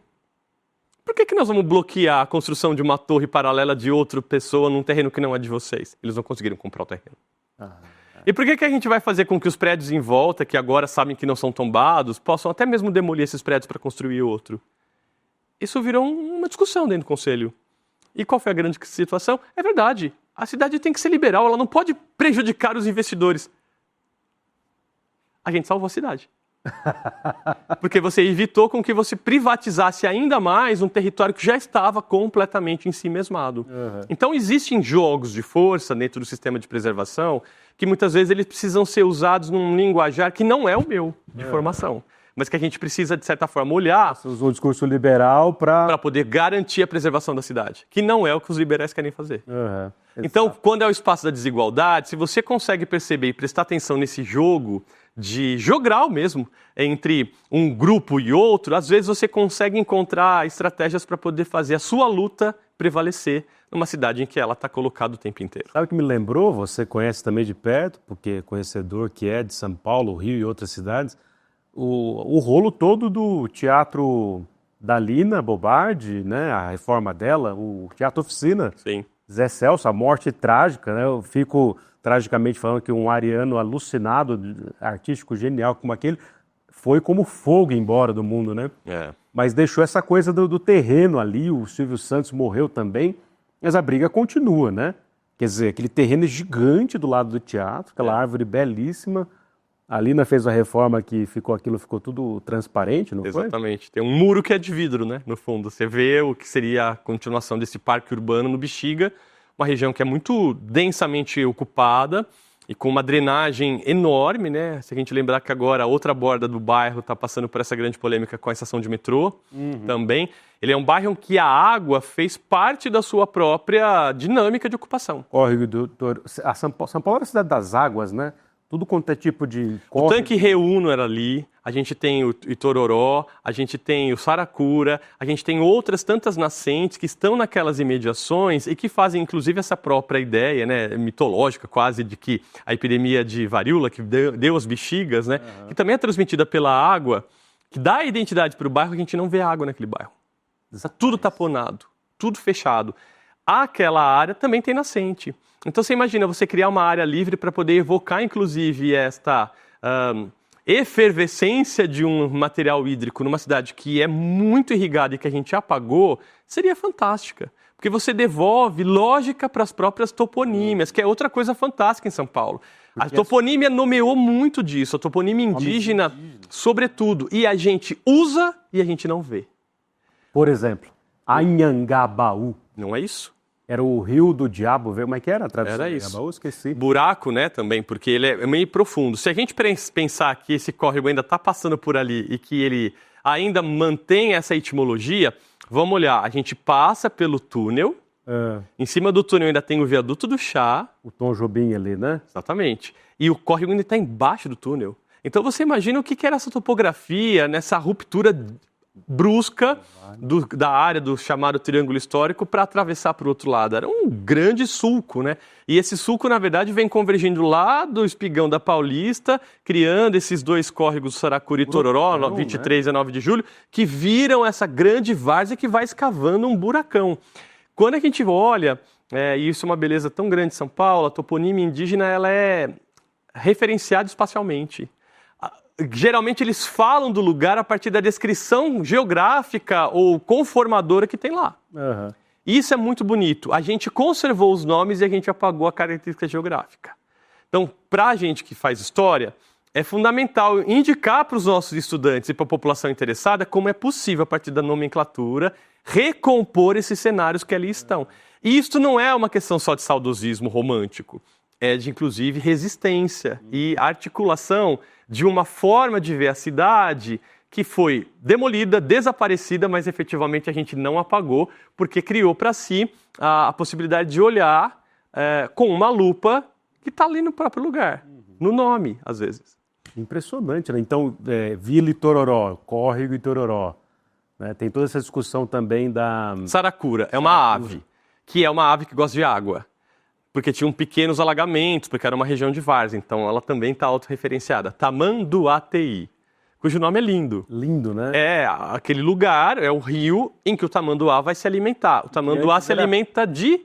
Por que nós vamos bloquear a construção de uma torre paralela de outra pessoa num terreno que não é de vocês? Eles não conseguiram comprar o terreno. E por que a gente vai fazer com que os prédios em volta, que agora sabem que não são tombados, possam até mesmo demolir esses prédios para construir outro? Isso virou uma discussão dentro do conselho. E qual foi a grande situação? É verdade, a cidade tem que ser liberal, ela não pode prejudicar os investidores. A gente salvou a cidade. Porque você evitou com que você privatizasse ainda mais um território que já estava completamente ensimesmado. Então existem jogos de força dentro do sistema de preservação que muitas vezes eles precisam ser usados num linguajar que não é o meu de formação, mas que a gente precisa, de certa forma, olhar... Você usou o discurso liberal para poder garantir a preservação da cidade, que não é o que os liberais querem fazer. Então, quando é o espaço da desigualdade, se você consegue perceber e prestar atenção nesse jogo de jogral mesmo, entre um grupo e outro, às vezes você consegue encontrar estratégias para poder fazer a sua luta prevalecer numa cidade em que ela está colocada o tempo inteiro. Sabe o que me lembrou? Você conhece também de perto, porque conhecedor que é de São Paulo, Rio e outras cidades, o rolo todo do Teatro da Lina Bobardi, né, a reforma dela, o Teatro Oficina. Sim. Zé Celso, a morte trágica, né? Eu fico tragicamente falando que um ariano alucinado, artístico, genial como aquele, foi como fogo embora do mundo, né? Mas deixou essa coisa do terreno ali, o Silvio Santos morreu também, mas a briga continua, né? Quer dizer, aquele terreno gigante do lado do teatro, aquela árvore belíssima. A Lina fez a reforma que aquilo ficou tudo transparente, não foi? Exatamente. Tem um muro que é de vidro, né? No fundo, você vê o que seria a continuação desse parque urbano no Bexiga, uma região que é muito densamente ocupada e com uma drenagem enorme, né? Se a gente lembrar que agora a outra borda do bairro está passando por essa grande polêmica com a estação de metrô também. Ele é um bairro em que a água fez parte da sua própria dinâmica de ocupação. Córrego do São Paulo era a cidade das águas, né? Tudo quanto é tipo de... O Tanque Reuno era ali, a gente tem o Itororó, a gente tem o Saracura, a gente tem outras tantas nascentes que estão naquelas imediações e que fazem inclusive essa própria ideia, né, mitológica quase, de que a epidemia de varíola que deu as bexigas, né, que também é transmitida pela água, que dá identidade para o bairro, a gente não vê água naquele bairro. Está tudo taponado, tudo fechado. Aquela área também tem nascente. Então você imagina você criar uma área livre para poder evocar inclusive esta efervescência de um material hídrico numa cidade que é muito irrigada e que a gente apagou, seria fantástica. Porque você devolve lógica para as próprias toponímias, que é outra coisa fantástica em São Paulo. A toponímia nomeou muito disso, a toponímia indígena, sobretudo. E a gente usa e a gente não vê. Por exemplo, Anhangabaú. Não é isso? Era o Rio do Diabo, como é que era a tradução? Era isso. Anhangabaú, esqueci. Buraco, né, também, porque ele é meio profundo. Se a gente pensar que esse córrego ainda está passando por ali e que ele ainda mantém essa etimologia, vamos olhar, a gente passa pelo túnel, em cima do túnel ainda tem o viaduto do Chá. O Tom Jobim ali, né? Exatamente. E o córrego ainda está embaixo do túnel. Então você imagina o que era essa topografia, nessa ruptura brusca da área do chamado Triângulo Histórico para atravessar para o outro lado. Era um grande sulco, né? E esse sulco, na verdade, vem convergindo lá do Espigão da Paulista, criando esses dois córregos, Saracuri e Tororó, 23 e 9 de julho, que viram essa grande várzea que vai escavando um buracão. Quando a gente olha, e isso é uma beleza tão grande de São Paulo, a toponímia indígena ela é referenciada espacialmente. Geralmente eles falam do lugar a partir da descrição geográfica ou conformadora que tem lá. Uhum. Isso é muito bonito. A gente conservou os nomes e a gente apagou a característica geográfica. Então, para a gente que faz história, é fundamental indicar para os nossos estudantes e para a população interessada como é possível, a partir da nomenclatura, recompor esses cenários que ali estão. E isto não é uma questão só de saudosismo romântico, é de, inclusive, resistência e articulação de uma forma de ver a cidade que foi demolida, desaparecida, mas efetivamente a gente não apagou, porque criou para si a possibilidade de olhar com uma lupa que está ali no próprio lugar, no nome, às vezes. Impressionante, né? Então, Vila e Tororó, Córrego e Tororó, né? Tem toda essa discussão também da... Saracura é uma ave, que é uma ave que gosta de água, porque tinham pequenos alagamentos, porque era uma região de várzea, então ela também está autorreferenciada. Tamanduateí, cujo nome é lindo. Lindo, né? É aquele lugar, é o rio em que o tamanduá vai se alimentar. O tamanduá se alimenta de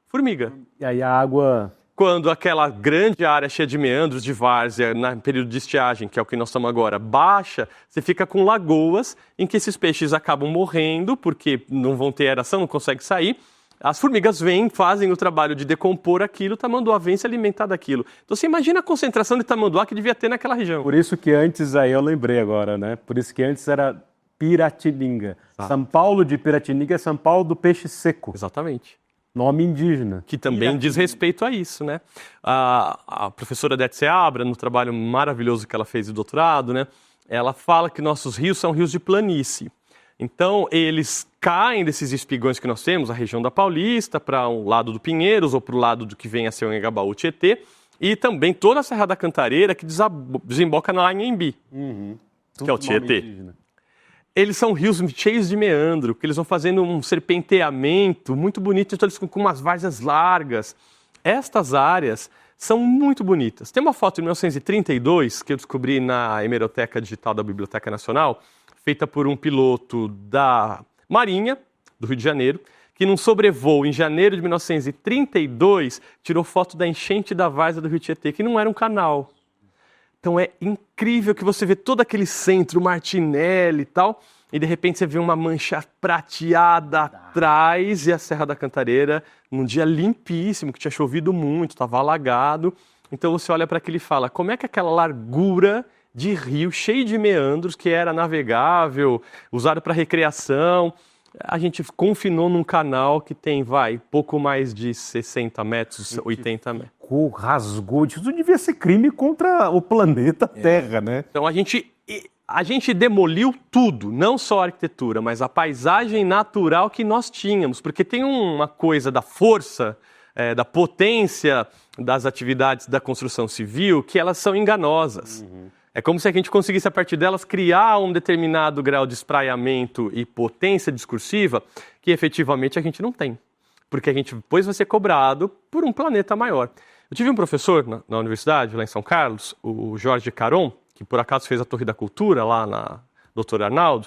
formiga. E aí a água... Quando aquela grande área cheia de meandros de várzea, no período de estiagem, que é o que nós estamos agora, baixa, você fica com lagoas em que esses peixes acabam morrendo, porque não vão ter aeração, não conseguem sair. As formigas vêm, fazem o trabalho de decompor aquilo, o tamanduá vem se alimentar daquilo. Então você imagina a concentração de tamanduá que devia ter naquela região. Por isso que antes, aí eu lembrei agora, né? Por isso que antes era Piratininga. São Paulo de Piratininga é São Paulo do peixe seco. Exatamente. Nome indígena. Que também diz respeito a isso, né? A professora Odete Seabra, no trabalho maravilhoso que ela fez de doutorado, né? Ela fala que nossos rios são rios de planície. Então, eles caem desses espigões que nós temos, a região da Paulista, para um lado do Pinheiros ou para o lado do que vem a ser o Engabaú Tietê, e também toda a Serra da Cantareira que desemboca na Anhembi, que é o Tietê. Eles são rios cheios de meandro, que eles vão fazendo um serpenteamento muito bonito, então eles com umas várzeas largas. Estas áreas são muito bonitas. Tem uma foto de 1932 que eu descobri na hemeroteca digital da Biblioteca Nacional, feita por um piloto da Marinha, do Rio de Janeiro, que num sobrevoo em janeiro de 1932 tirou foto da enchente da várzea do Rio Tietê, que não era um canal. Então é incrível que você vê todo aquele centro, Martinelli e tal, e de repente você vê uma mancha prateada atrás e a Serra da Cantareira num dia limpíssimo, que tinha chovido muito, estava alagado. Então você olha para aquilo e fala, como é que aquela largura de rio cheio de meandros, que era navegável, usado para recreação, a gente confinou num canal que tem, pouco mais de 60 metros, 80 metros. Rasgou, isso devia ser crime contra o planeta Terra, né? Então a gente demoliu tudo, não só a arquitetura, mas a paisagem natural que nós tínhamos, porque tem uma coisa da força, da potência das atividades da construção civil, que elas são enganosas. É como se a gente conseguisse, a partir delas, criar um determinado grau de espraiamento e potência discursiva que efetivamente a gente não tem. Porque a gente depois vai ser cobrado por um planeta maior. Eu tive um professor na universidade, lá em São Carlos, o Jorge Caron, que por acaso fez a Torre da Cultura, lá na Dr. Arnaldo,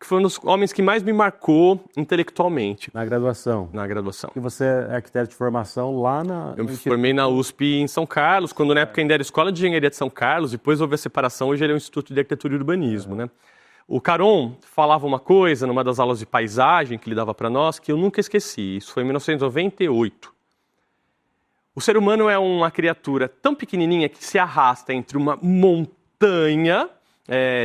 que foi um dos homens que mais me marcou intelectualmente. Na graduação? Na graduação. E você é arquiteto de formação lá na... Eu me formei na USP em São Carlos, quando na época ainda era Escola de Engenharia de São Carlos, depois houve a separação, hoje ele é o Instituto de Arquitetura e Urbanismo, né? O Caron falava uma coisa numa das aulas de paisagem que ele dava para nós, que eu nunca esqueci, isso foi em 1998. O ser humano é uma criatura tão pequenininha que se arrasta entre uma montanha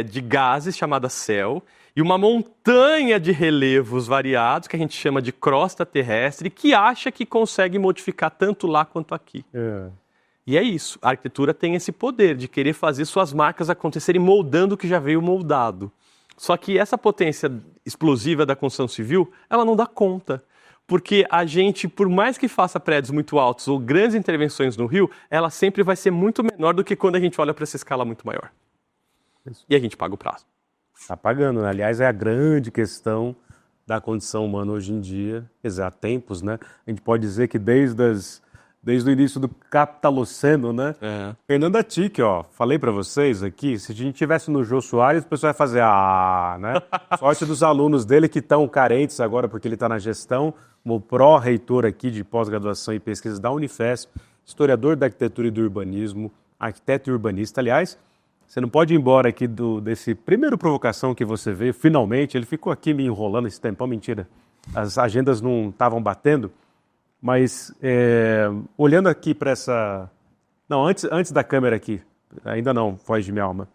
de gases chamada céu e uma montanha de relevos variados, que a gente chama de crosta terrestre, que acha que consegue modificar tanto lá quanto aqui. E é isso, a arquitetura tem esse poder de querer fazer suas marcas acontecerem moldando o que já veio moldado. Só que essa potência explosiva da construção civil, ela não dá conta. Porque a gente, por mais que faça prédios muito altos ou grandes intervenções no rio, ela sempre vai ser muito menor do que quando a gente olha para essa escala muito maior. E a gente paga o prazo. Está pagando, né? Aliás, é a grande questão da condição humana hoje em dia. Quer dizer, há tempos, né? A gente pode dizer que desde o início do Capitaloceno, né? Fernanda Tique, ó, falei para vocês aqui, se a gente tivesse no Jô Soares, o pessoal ia fazer, né? Sorte dos alunos dele que estão carentes agora porque ele está na gestão, como pró-reitor aqui de pós-graduação e pesquisa da Unifesp, historiador da arquitetura e do urbanismo, arquiteto e urbanista, aliás. Você não pode ir embora aqui desse primeiro provocação que você veio, finalmente. Ele ficou aqui me enrolando esse tempão, mentira. As agendas não estavam batendo. Mas, olhando aqui para essa... Não, antes da câmera aqui. Ainda não, voz de minha alma.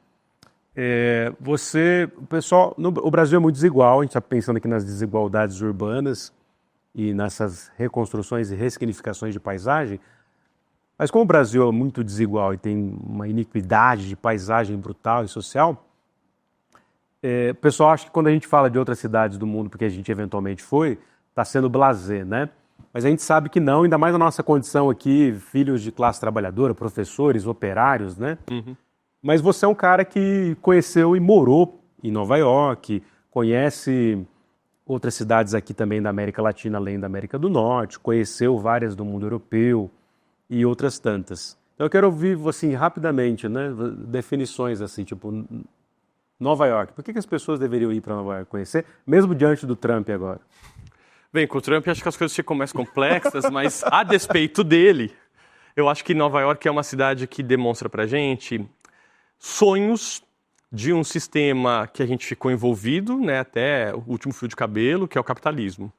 O pessoal... O Brasil é muito desigual. A gente está pensando aqui nas desigualdades urbanas e nessas reconstruções e ressignificações de paisagem. Mas como o Brasil é muito desigual e tem uma iniquidade de paisagem brutal e social, o pessoal acha que quando a gente fala de outras cidades do mundo, porque a gente eventualmente foi, está sendo blasé, né? Mas a gente sabe que não, ainda mais na nossa condição aqui, filhos de classe trabalhadora, professores, operários, né? Uhum. Mas você é um cara que conheceu e morou em Nova York, conhece outras cidades aqui também da América Latina, além da América do Norte, conheceu várias do mundo europeu, e outras tantas. Então eu quero ouvir, assim, rapidamente, né, definições assim, tipo, Nova York. Por que as pessoas deveriam ir para Nova York conhecer, mesmo diante do Trump agora? Bem, com o Trump acho que as coisas ficam mais complexas, mas a despeito dele, eu acho que Nova York é uma cidade que demonstra pra gente sonhos de um sistema que a gente ficou envolvido, né, até o último fio de cabelo, que é o capitalismo.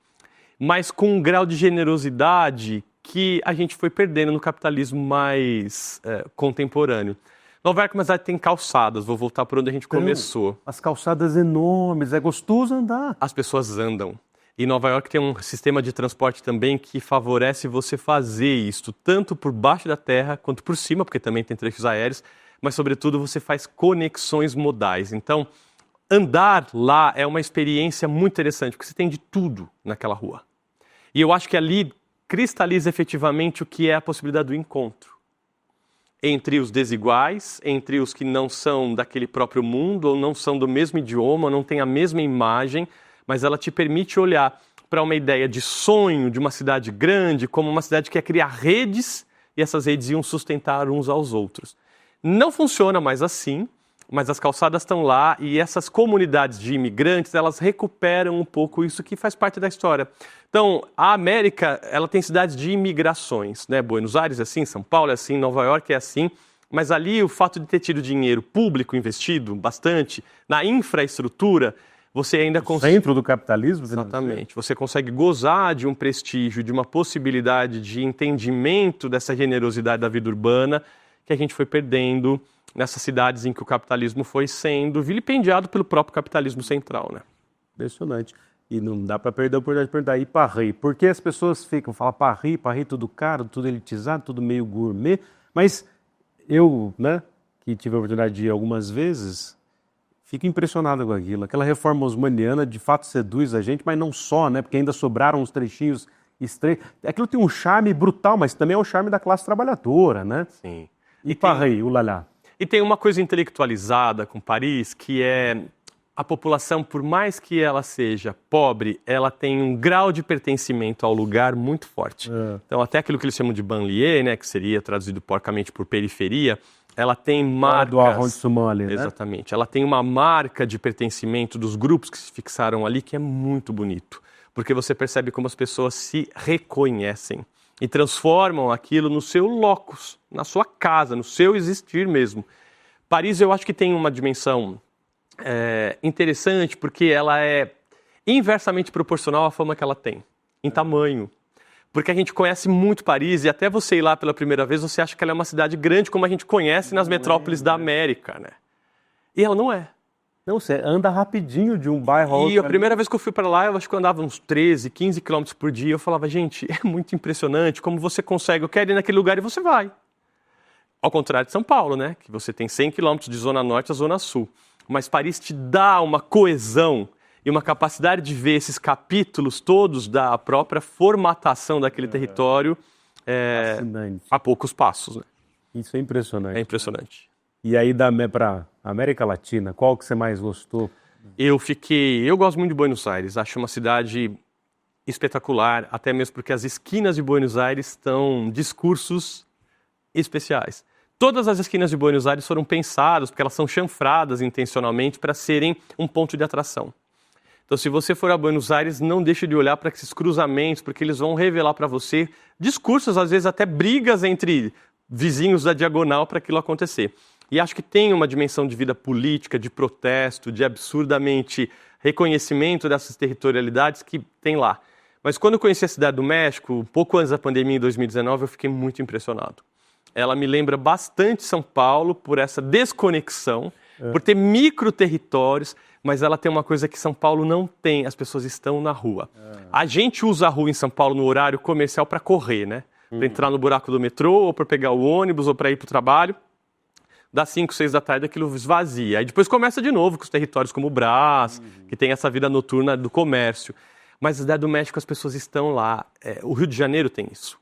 Mas com um grau de generosidade que a gente foi perdendo no capitalismo mais contemporâneo. Nova York, mas tem calçadas, vou voltar por onde a gente começou. As calçadas enormes, é gostoso andar. As pessoas andam. E Nova York tem um sistema de transporte também que favorece você fazer isso, tanto por baixo da terra quanto por cima, porque também tem trechos aéreos, mas sobretudo você faz conexões modais. Então, andar lá é uma experiência muito interessante, porque você tem de tudo naquela rua. E eu acho que ali cristaliza efetivamente o que é a possibilidade do encontro entre os desiguais, entre os que não são daquele próprio mundo, ou não são do mesmo idioma, ou não têm a mesma imagem, mas ela te permite olhar para uma ideia de sonho de uma cidade grande como uma cidade que quer criar redes, e essas redes iam sustentar uns aos outros. Não funciona mais assim, mas as calçadas estão lá e essas comunidades de imigrantes, elas recuperam um pouco isso que faz parte da história. Então, a América, ela tem cidades de imigrações, né? Buenos Aires é assim, São Paulo é assim, Nova York é assim, mas ali o fato de ter tido dinheiro público investido bastante na infraestrutura, você ainda consegue... Centro do capitalismo? Exatamente. Você consegue gozar de um prestígio, de uma possibilidade de entendimento dessa generosidade da vida urbana que a gente foi perdendo nessas cidades em que o capitalismo foi sendo vilipendiado pelo próprio capitalismo central, né? Impressionante. E não dá para perder a oportunidade de perguntar, e Paris? Por que as pessoas falam Paris tudo caro, tudo elitizado, tudo meio gourmet? Mas eu, né, que tive a oportunidade de ir algumas vezes, fico impressionado com aquilo. Aquela reforma osmaniana de fato seduz a gente, mas não só, né? Porque ainda sobraram uns trechinhos estranhos. Aquilo tem um charme brutal, mas também é o charme da classe trabalhadora, né? Sim. E Paris, ulala. E tem uma coisa intelectualizada com Paris, que é a população, por mais que ela seja pobre, ela tem um grau de pertencimento ao lugar muito forte. Então, até aquilo que eles chamam de banlieue, né, que seria traduzido porcamente por periferia, ela tem marcas... Do arrondissement ali, né? Exatamente. Ela tem uma marca de pertencimento dos grupos que se fixaram ali que é muito bonito. Porque você percebe como as pessoas se reconhecem e transformam aquilo no seu locus, na sua casa, no seu existir mesmo. Paris, eu acho que tem uma dimensão interessante, porque ela é inversamente proporcional à fama que ela tem, em tamanho. Porque a gente conhece muito Paris, e até você ir lá pela primeira vez, você acha que ela é uma cidade grande, como a gente conhece nas metrópoles da América, né? E ela não é. Não, você anda rapidinho de um bairro ao outro. E a primeira vez que eu fui para lá, eu acho que eu andava uns 13, 15 quilômetros por dia. Eu falava, gente, é muito impressionante como você consegue. Eu quero ir naquele lugar e você vai. Ao contrário de São Paulo, né? Que você tem 100 quilômetros de zona norte a zona sul. Mas Paris te dá uma coesão e uma capacidade de ver esses capítulos todos da própria formatação daquele território a poucos passos. Né? Isso é impressionante. É impressionante. E aí, para América Latina, qual que você mais gostou? Eu gosto muito de Buenos Aires, acho uma cidade espetacular, até mesmo porque as esquinas de Buenos Aires estão discursos especiais. Todas as esquinas de Buenos Aires foram pensadas, porque elas são chanfradas intencionalmente para serem um ponto de atração. Então, se você for a Buenos Aires, não deixe de olhar para esses cruzamentos, porque eles vão revelar para você discursos, às vezes até brigas entre vizinhos da diagonal para aquilo acontecer. E acho que tem uma dimensão de vida política, de protesto, de absurdamente reconhecimento dessas territorialidades que tem lá. Mas quando eu conheci a Cidade do México, pouco antes da pandemia, em 2019, eu fiquei muito impressionado. Ela me lembra bastante São Paulo por essa desconexão, por ter micro-territórios, mas ela tem uma coisa que São Paulo não tem, as pessoas estão na rua. A gente usa a rua em São Paulo no horário comercial para correr, né? Para entrar no buraco do metrô, ou para pegar o ônibus, ou para ir para o trabalho. Das 5, 6 da tarde aquilo esvazia. Aí depois começa de novo com os territórios como o Brás, que tem essa vida noturna do comércio. Mas na Cidade do México as pessoas estão lá. O Rio de Janeiro tem isso.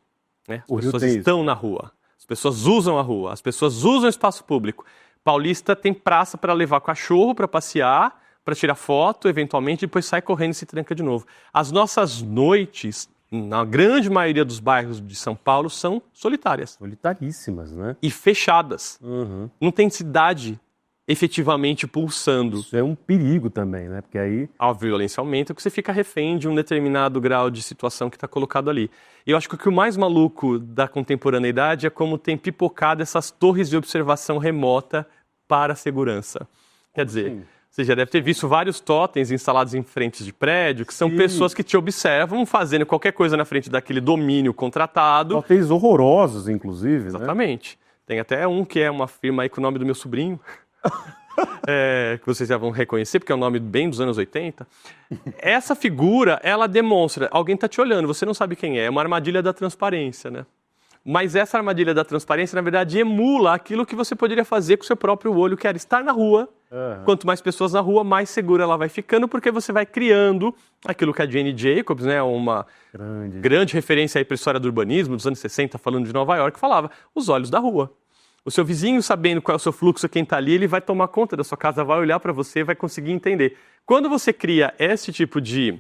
Né? As pessoas estão na rua. As pessoas usam a rua. As pessoas usam o espaço público. Paulista tem praça para levar cachorro para passear, para tirar foto, eventualmente, depois sai correndo e se tranca de novo. As nossas noites, na grande maioria dos bairros de São Paulo, são solitárias. Solitaríssimas, né? E fechadas. Não tem cidade efetivamente pulsando. Isso é um perigo também, né? Porque aí A violência aumenta porque você fica refém de um determinado grau de situação que está colocado ali. E eu acho que o mais maluco da contemporaneidade é como tem pipocado essas torres de observação remota para a segurança. Quer dizer, você já deve ter visto vários totens instalados em frentes de prédio, que são pessoas que te observam fazendo qualquer coisa na frente daquele domínio contratado. totens horrorosos, inclusive, Exatamente. Tem até um que é uma firma aí com o nome do meu sobrinho, que vocês já vão reconhecer, porque é um nome bem dos anos 80. Essa figura, ela demonstra, alguém está te olhando, você não sabe quem é uma armadilha da transparência, né? Mas essa armadilha da transparência, na verdade, emula aquilo que você poderia fazer com o seu próprio olho, que era estar na rua. Quanto mais pessoas na rua, mais segura ela vai ficando, porque você vai criando aquilo que a Jane Jacobs, né, uma grande referência aí para a história do urbanismo dos anos 60, falando de Nova York, falava, os olhos da rua. O seu vizinho, sabendo qual é o seu fluxo, quem está ali, ele vai tomar conta da sua casa, vai olhar para você, vai conseguir entender. Quando você cria esse tipo de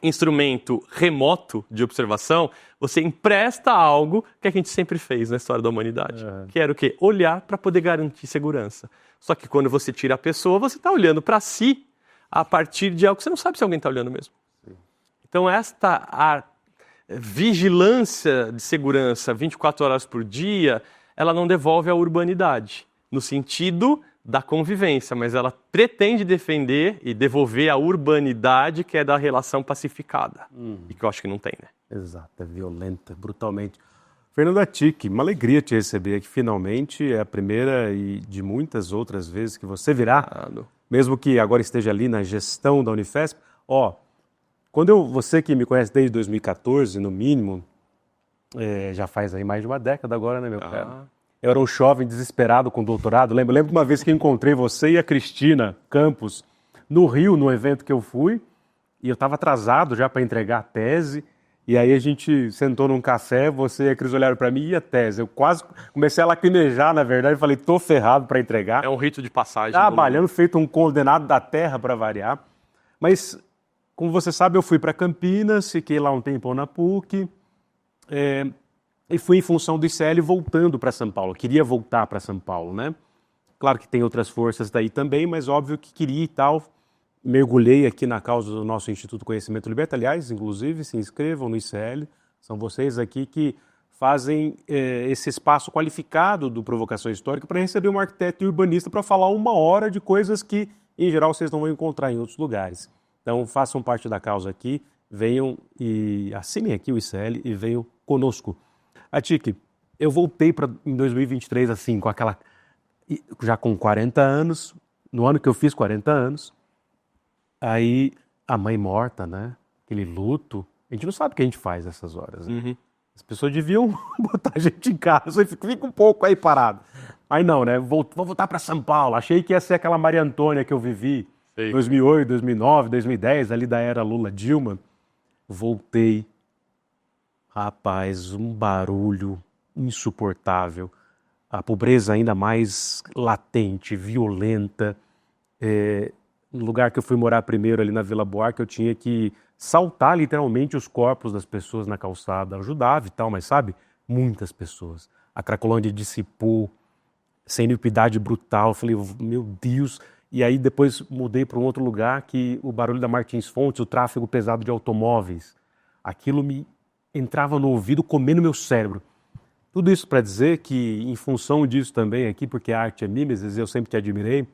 instrumento remoto de observação, você empresta algo que a gente sempre fez na história da humanidade, que era o quê? Olhar para poder garantir segurança. Só que quando você tira a pessoa, você está olhando para si a partir de algo que você não sabe se alguém está olhando mesmo. Então esta vigilância de segurança 24 horas por dia, ela não devolve a urbanidade, no sentido da convivência, mas ela pretende defender e devolver a urbanidade que é da relação pacificada, e que eu acho que não tem, né? Exato, é violenta, brutalmente. Fernando Attic, uma alegria te receber aqui, finalmente, é a primeira e de muitas outras vezes que você virá, mesmo que agora esteja ali na gestão da Unifesp. Você que me conhece desde 2014, no mínimo, já faz aí mais de uma década agora, né, meu cara? Eu era um jovem desesperado com doutorado. Lembro uma vez que eu encontrei você e a Cristina Campos no Rio, no evento que eu fui, e eu estava atrasado já para entregar a tese, e aí a gente sentou num café, você e a Cris olharam para mim e a tese. Eu quase comecei a lacrimejar, na verdade, falei, tô ferrado para entregar. É um rito de passagem. Trabalhando, feito um condenado da terra para variar. Mas, como você sabe, eu fui para Campinas, fiquei lá um tempão na PUC, e fui em função do ICL voltando para São Paulo. Queria voltar para São Paulo, né? Claro que tem outras forças daí também, mas óbvio que queria e tal. Mergulhei aqui na causa do nosso Instituto Conhecimento Liberta. Aliás, inclusive, se inscrevam no ICL. São vocês aqui que fazem esse espaço qualificado do Provocação Histórica para receber um arquiteto e urbanista para falar 1 hora de coisas que, em geral, vocês não vão encontrar em outros lugares. Então, façam parte da causa aqui, venham e assinem aqui o ICL e venham conosco. Attic, eu voltei em 2023, assim, já com 40 anos, no ano que eu fiz 40 anos, aí a mãe morta, né? Aquele luto, a gente não sabe o que a gente faz nessas horas. Né? As pessoas deviam botar a gente em casa e fica um pouco aí parado. Aí não, né? Vou voltar para São Paulo, achei que ia ser aquela Maria Antônia que eu vivi, 2008, 2009, 2010, ali da era Lula-Dilma. Voltei. Rapaz, um barulho insuportável, a pobreza ainda mais latente, violenta, no lugar que eu fui morar primeiro, ali na Vila Buarque, eu tinha que saltar literalmente os corpos das pessoas na calçada. Ajudava e tal, mas sabe? Muitas pessoas. A Cracolândia dissipou, sem iniquidade brutal. Eu falei, meu Deus. E aí depois mudei para um outro lugar que o barulho da Martins Fontes, o tráfego pesado de automóveis, aquilo me entrava no ouvido, comendo meu cérebro. Tudo isso para dizer que, em função disso também aqui, porque a arte é mimesis, eu sempre te admirei,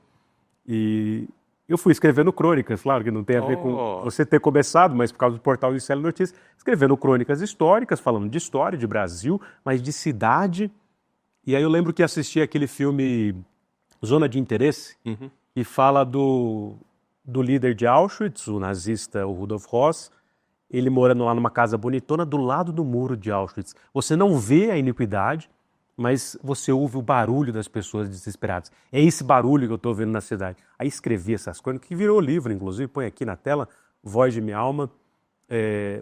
e eu fui escrevendo crônicas, claro que não tem a ver com você ter começado, mas por causa do portal do Célio Notícias, escrevendo crônicas históricas, falando de história, de Brasil, mas de cidade. E aí eu lembro que assisti aquele filme Zona de Interesse, que fala do líder de Auschwitz, o nazista, o Rudolf Höss, ele morando lá numa casa bonitona do lado do muro de Auschwitz. Você não vê a iniquidade, mas você ouve o barulho das pessoas desesperadas. É esse barulho que eu estou vendo na cidade. Aí escrevi essas crônicas, que virou livro, inclusive, põe aqui na tela, Voz de Minha Alma,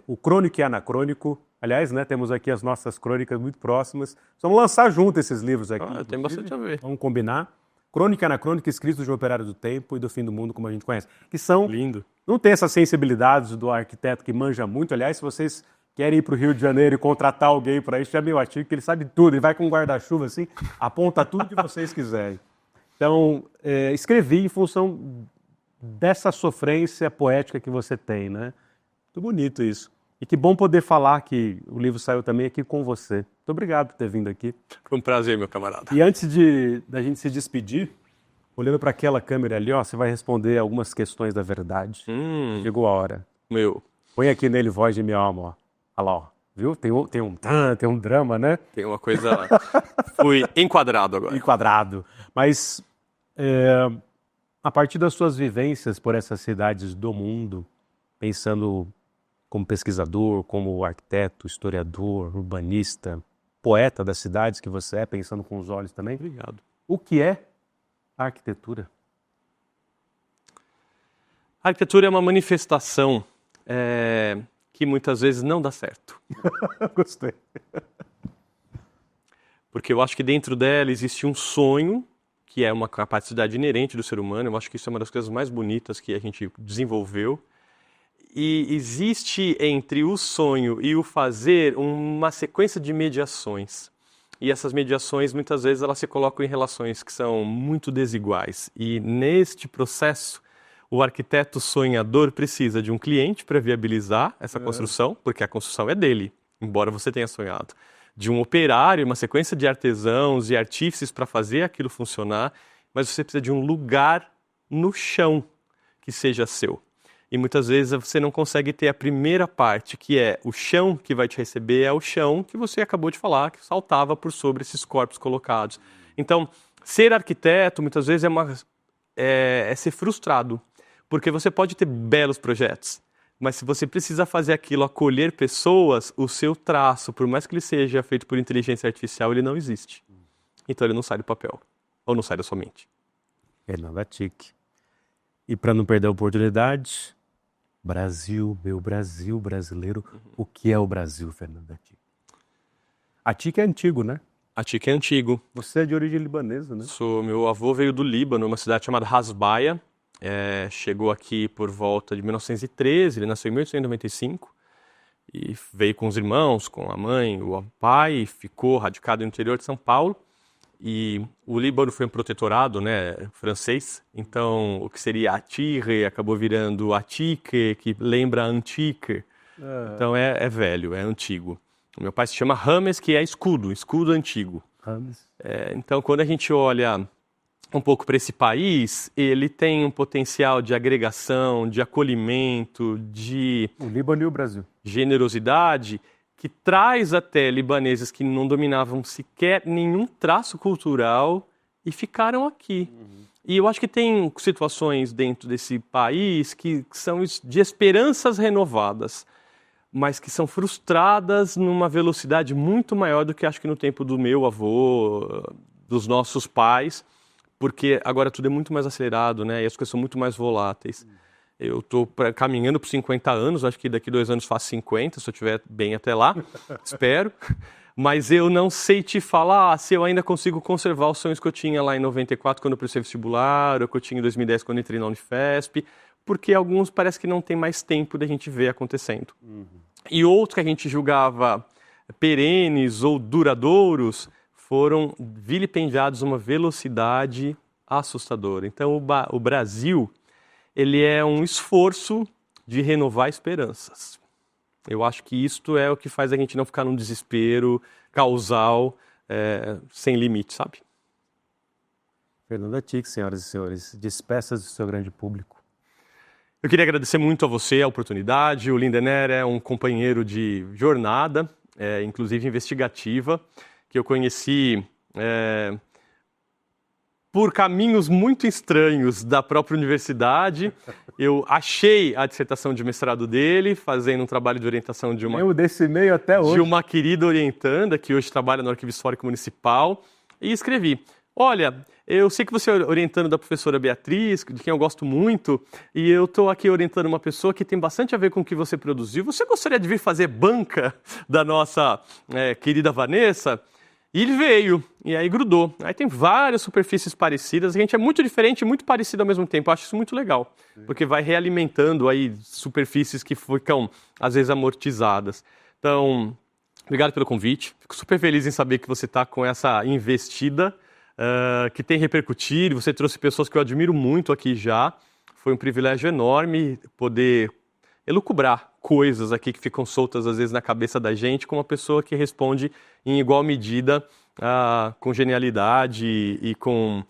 o Crônico e Anacrônico. Aliás, né, temos aqui as nossas crônicas muito próximas. Vamos lançar junto esses livros aqui. Tem bastante a ver. Vamos combinar. Crônica e Anacrônica, escritos de um operário do tempo e do fim do mundo, como a gente conhece. Que são... Lindo. Não tem essas sensibilidades do arquiteto que manja muito. Aliás, se vocês querem ir para o Rio de Janeiro e contratar alguém para isso, chame o Atico, que ele sabe tudo. Ele vai com um guarda-chuva assim, aponta tudo que vocês quiserem. Então, escrevi em função dessa sofrência poética que você tem, né? Muito bonito isso. E que bom poder falar que o livro saiu também aqui com você. Muito obrigado por ter vindo aqui. Foi um prazer, meu camarada. E antes da gente se despedir, olhando para aquela câmera ali, ó, você vai responder algumas questões da verdade. Chegou a hora. Põe aqui nele Voz de Minha Alma, ó. Olha lá, ó. Viu? Tem um drama, né? Tem uma coisa lá. Fui enquadrado agora. Enquadrado. Mas, a partir das suas vivências por essas cidades do mundo, pensando como pesquisador, como arquiteto, historiador, urbanista, poeta das cidades que você é, pensando com os olhos também. Obrigado. O que é a arquitetura? A arquitetura é uma manifestação que muitas vezes não dá certo. Gostei. Porque eu acho que dentro dela existe um sonho, que é uma capacidade inerente do ser humano. Eu acho que isso é uma das coisas mais bonitas que a gente desenvolveu. E existe entre o sonho e o fazer uma sequência de mediações. E essas mediações, muitas vezes, elas se colocam em relações que são muito desiguais. E neste processo, o arquiteto sonhador precisa de um cliente para viabilizar essa construção, porque a construção é dele, embora você tenha sonhado. De um operário, uma sequência de artesãos e artífices para fazer aquilo funcionar, mas você precisa de um lugar no chão que seja seu. E muitas vezes você não consegue ter a primeira parte, que é o chão que vai te receber, é o chão que você acabou de falar, que saltava por sobre esses corpos colocados. Então, ser arquiteto muitas vezes é ser frustrado, porque você pode ter belos projetos, mas se você precisa fazer aquilo, acolher pessoas, o seu traço, por mais que ele seja feito por inteligência artificial, ele não existe. Então ele não sai do papel, ou não sai da sua mente. Fernando Atique. E para não perder a oportunidade, Brasil, meu Brasil brasileiro. O que é o Brasil, Fernando Atique? Atique é antigo, né? Atique é antigo. Você é de origem libanesa, né? Meu avô veio do Líbano, uma cidade chamada Hasbaia. Chegou aqui por volta de 1913, ele nasceu em 1895. E veio com os irmãos, com a mãe, o pai, ficou radicado no interior de São Paulo. E o Líbano foi um protetorado, né, francês, então o que seria Atire acabou virando Atique, que lembra Antique. Então é velho, é antigo. O meu pai se chama Rames, que é escudo antigo. Rames. Então quando a gente olha um pouco para esse país, ele tem um potencial de agregação, de acolhimento, de... O Líbano e o Brasil. Generosidade, que traz até libaneses que não dominavam sequer nenhum traço cultural e ficaram aqui. E eu acho que tem situações dentro desse país que são de esperanças renovadas, mas que são frustradas numa velocidade muito maior do que acho que no tempo do meu avô, dos nossos pais, porque agora tudo é muito mais acelerado, né? E as coisas são muito mais voláteis. Eu estou caminhando por 50 anos, acho que daqui 2 anos faço 50, se eu estiver bem até lá, espero. Mas eu não sei te falar se eu ainda consigo conservar os sonhos que eu tinha lá em 94, quando eu prestei vestibular, ou que eu tinha em 2010, quando eu entrei na Unifesp, porque alguns parece que não tem mais tempo da gente ver acontecendo. E outros que a gente julgava perenes ou duradouros foram vilipendiados uma velocidade assustadora. Então, o Brasil, ele é um esforço de renovar esperanças. Eu acho que isto é o que faz a gente não ficar num desespero causal, sem limite, sabe? Fernanda Tic, senhoras e senhores, despeças do seu grande público. Eu queria agradecer muito a você a oportunidade. O Lindener é um companheiro de jornada, inclusive investigativa, que eu conheci por caminhos muito estranhos da própria universidade. Eu achei a dissertação de mestrado dele, fazendo um trabalho de orientação de uma... Eu desse meio até hoje. De uma querida orientanda, que hoje trabalha no Arquivo Histórico Municipal, e escrevi: olha, eu sei que você é orientando da professora Beatriz, de quem eu gosto muito, e eu estou aqui orientando uma pessoa que tem bastante a ver com o que você produziu. Você gostaria de vir fazer banca da nossa querida Vanessa? E ele veio, e aí grudou. Aí tem várias superfícies parecidas, a gente é muito diferente e muito parecido ao mesmo tempo. Eu acho isso muito legal, porque vai realimentando aí superfícies que ficam, às vezes, amortizadas. Então, obrigado pelo convite. Fico super feliz em saber que você está com essa investida, que tem repercutido. Você trouxe pessoas que eu admiro muito aqui já. Foi um privilégio enorme poder elucubrar coisas aqui que ficam soltas às vezes na cabeça da gente, com uma pessoa que responde em igual medida com genialidade e com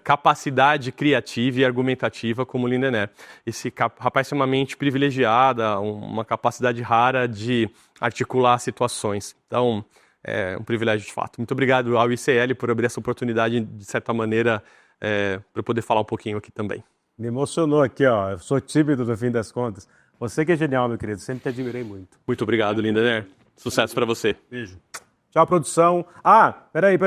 capacidade criativa e argumentativa como o Lindener. Esse rapaz tem uma mente privilegiada, uma capacidade rara de articular situações. Então, é um privilégio de fato. Muito obrigado ao ICL por abrir essa oportunidade, de certa maneira, para eu poder falar um pouquinho aqui também. Me emocionou aqui, ó. Eu sou tímido no fim das contas. Você que é genial, meu querido. Sempre te admirei muito. Muito obrigado, Lindener. Sucesso para você. Beijo. Tchau, produção. Ah, peraí.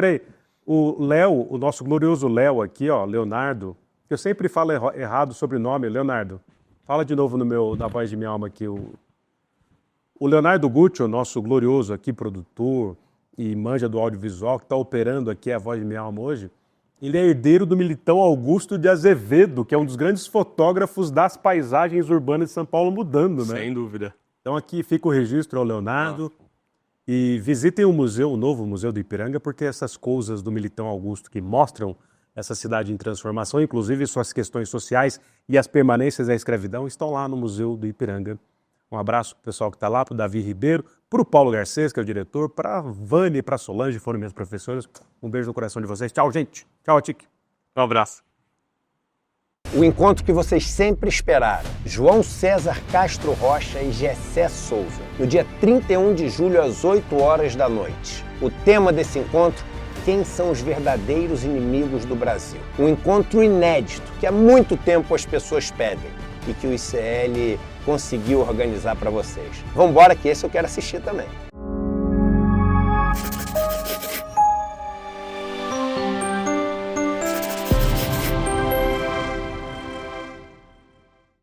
O Léo, o nosso glorioso Léo aqui, ó, Leonardo, eu sempre falo errado o sobrenome, Leonardo. Fala de novo na voz de minha alma aqui. O Leonardo Gucci, o nosso glorioso aqui, produtor e manja do audiovisual, que está operando aqui a voz de minha alma hoje, ele é herdeiro do Militão Augusto de Azevedo, que é um dos grandes fotógrafos das paisagens urbanas de São Paulo mudando, né? Sem dúvida. Então aqui fica o registro ao Leonardo. E visitem o museu, o novo Museu do Ipiranga, porque essas coisas do Militão Augusto que mostram essa cidade em transformação, inclusive suas questões sociais e as permanências da escravidão, estão lá no Museu do Ipiranga. Um abraço para o pessoal que está lá, para o Davi Ribeiro, para o Paulo Garcês, que é o diretor, para a Vânia e para a Solange, foram minhas professoras. Um beijo no coração de vocês. Tchau, gente. Tchau, Tic. Um abraço. O encontro que vocês sempre esperaram. João César Castro Rocha e Gessé Souza. No dia 31 de julho, às 8 horas da noite. O tema desse encontro: quem são os verdadeiros inimigos do Brasil? Um encontro inédito, que há muito tempo as pessoas pedem e que o ICL conseguiu organizar para vocês. Vambora que esse eu quero assistir também.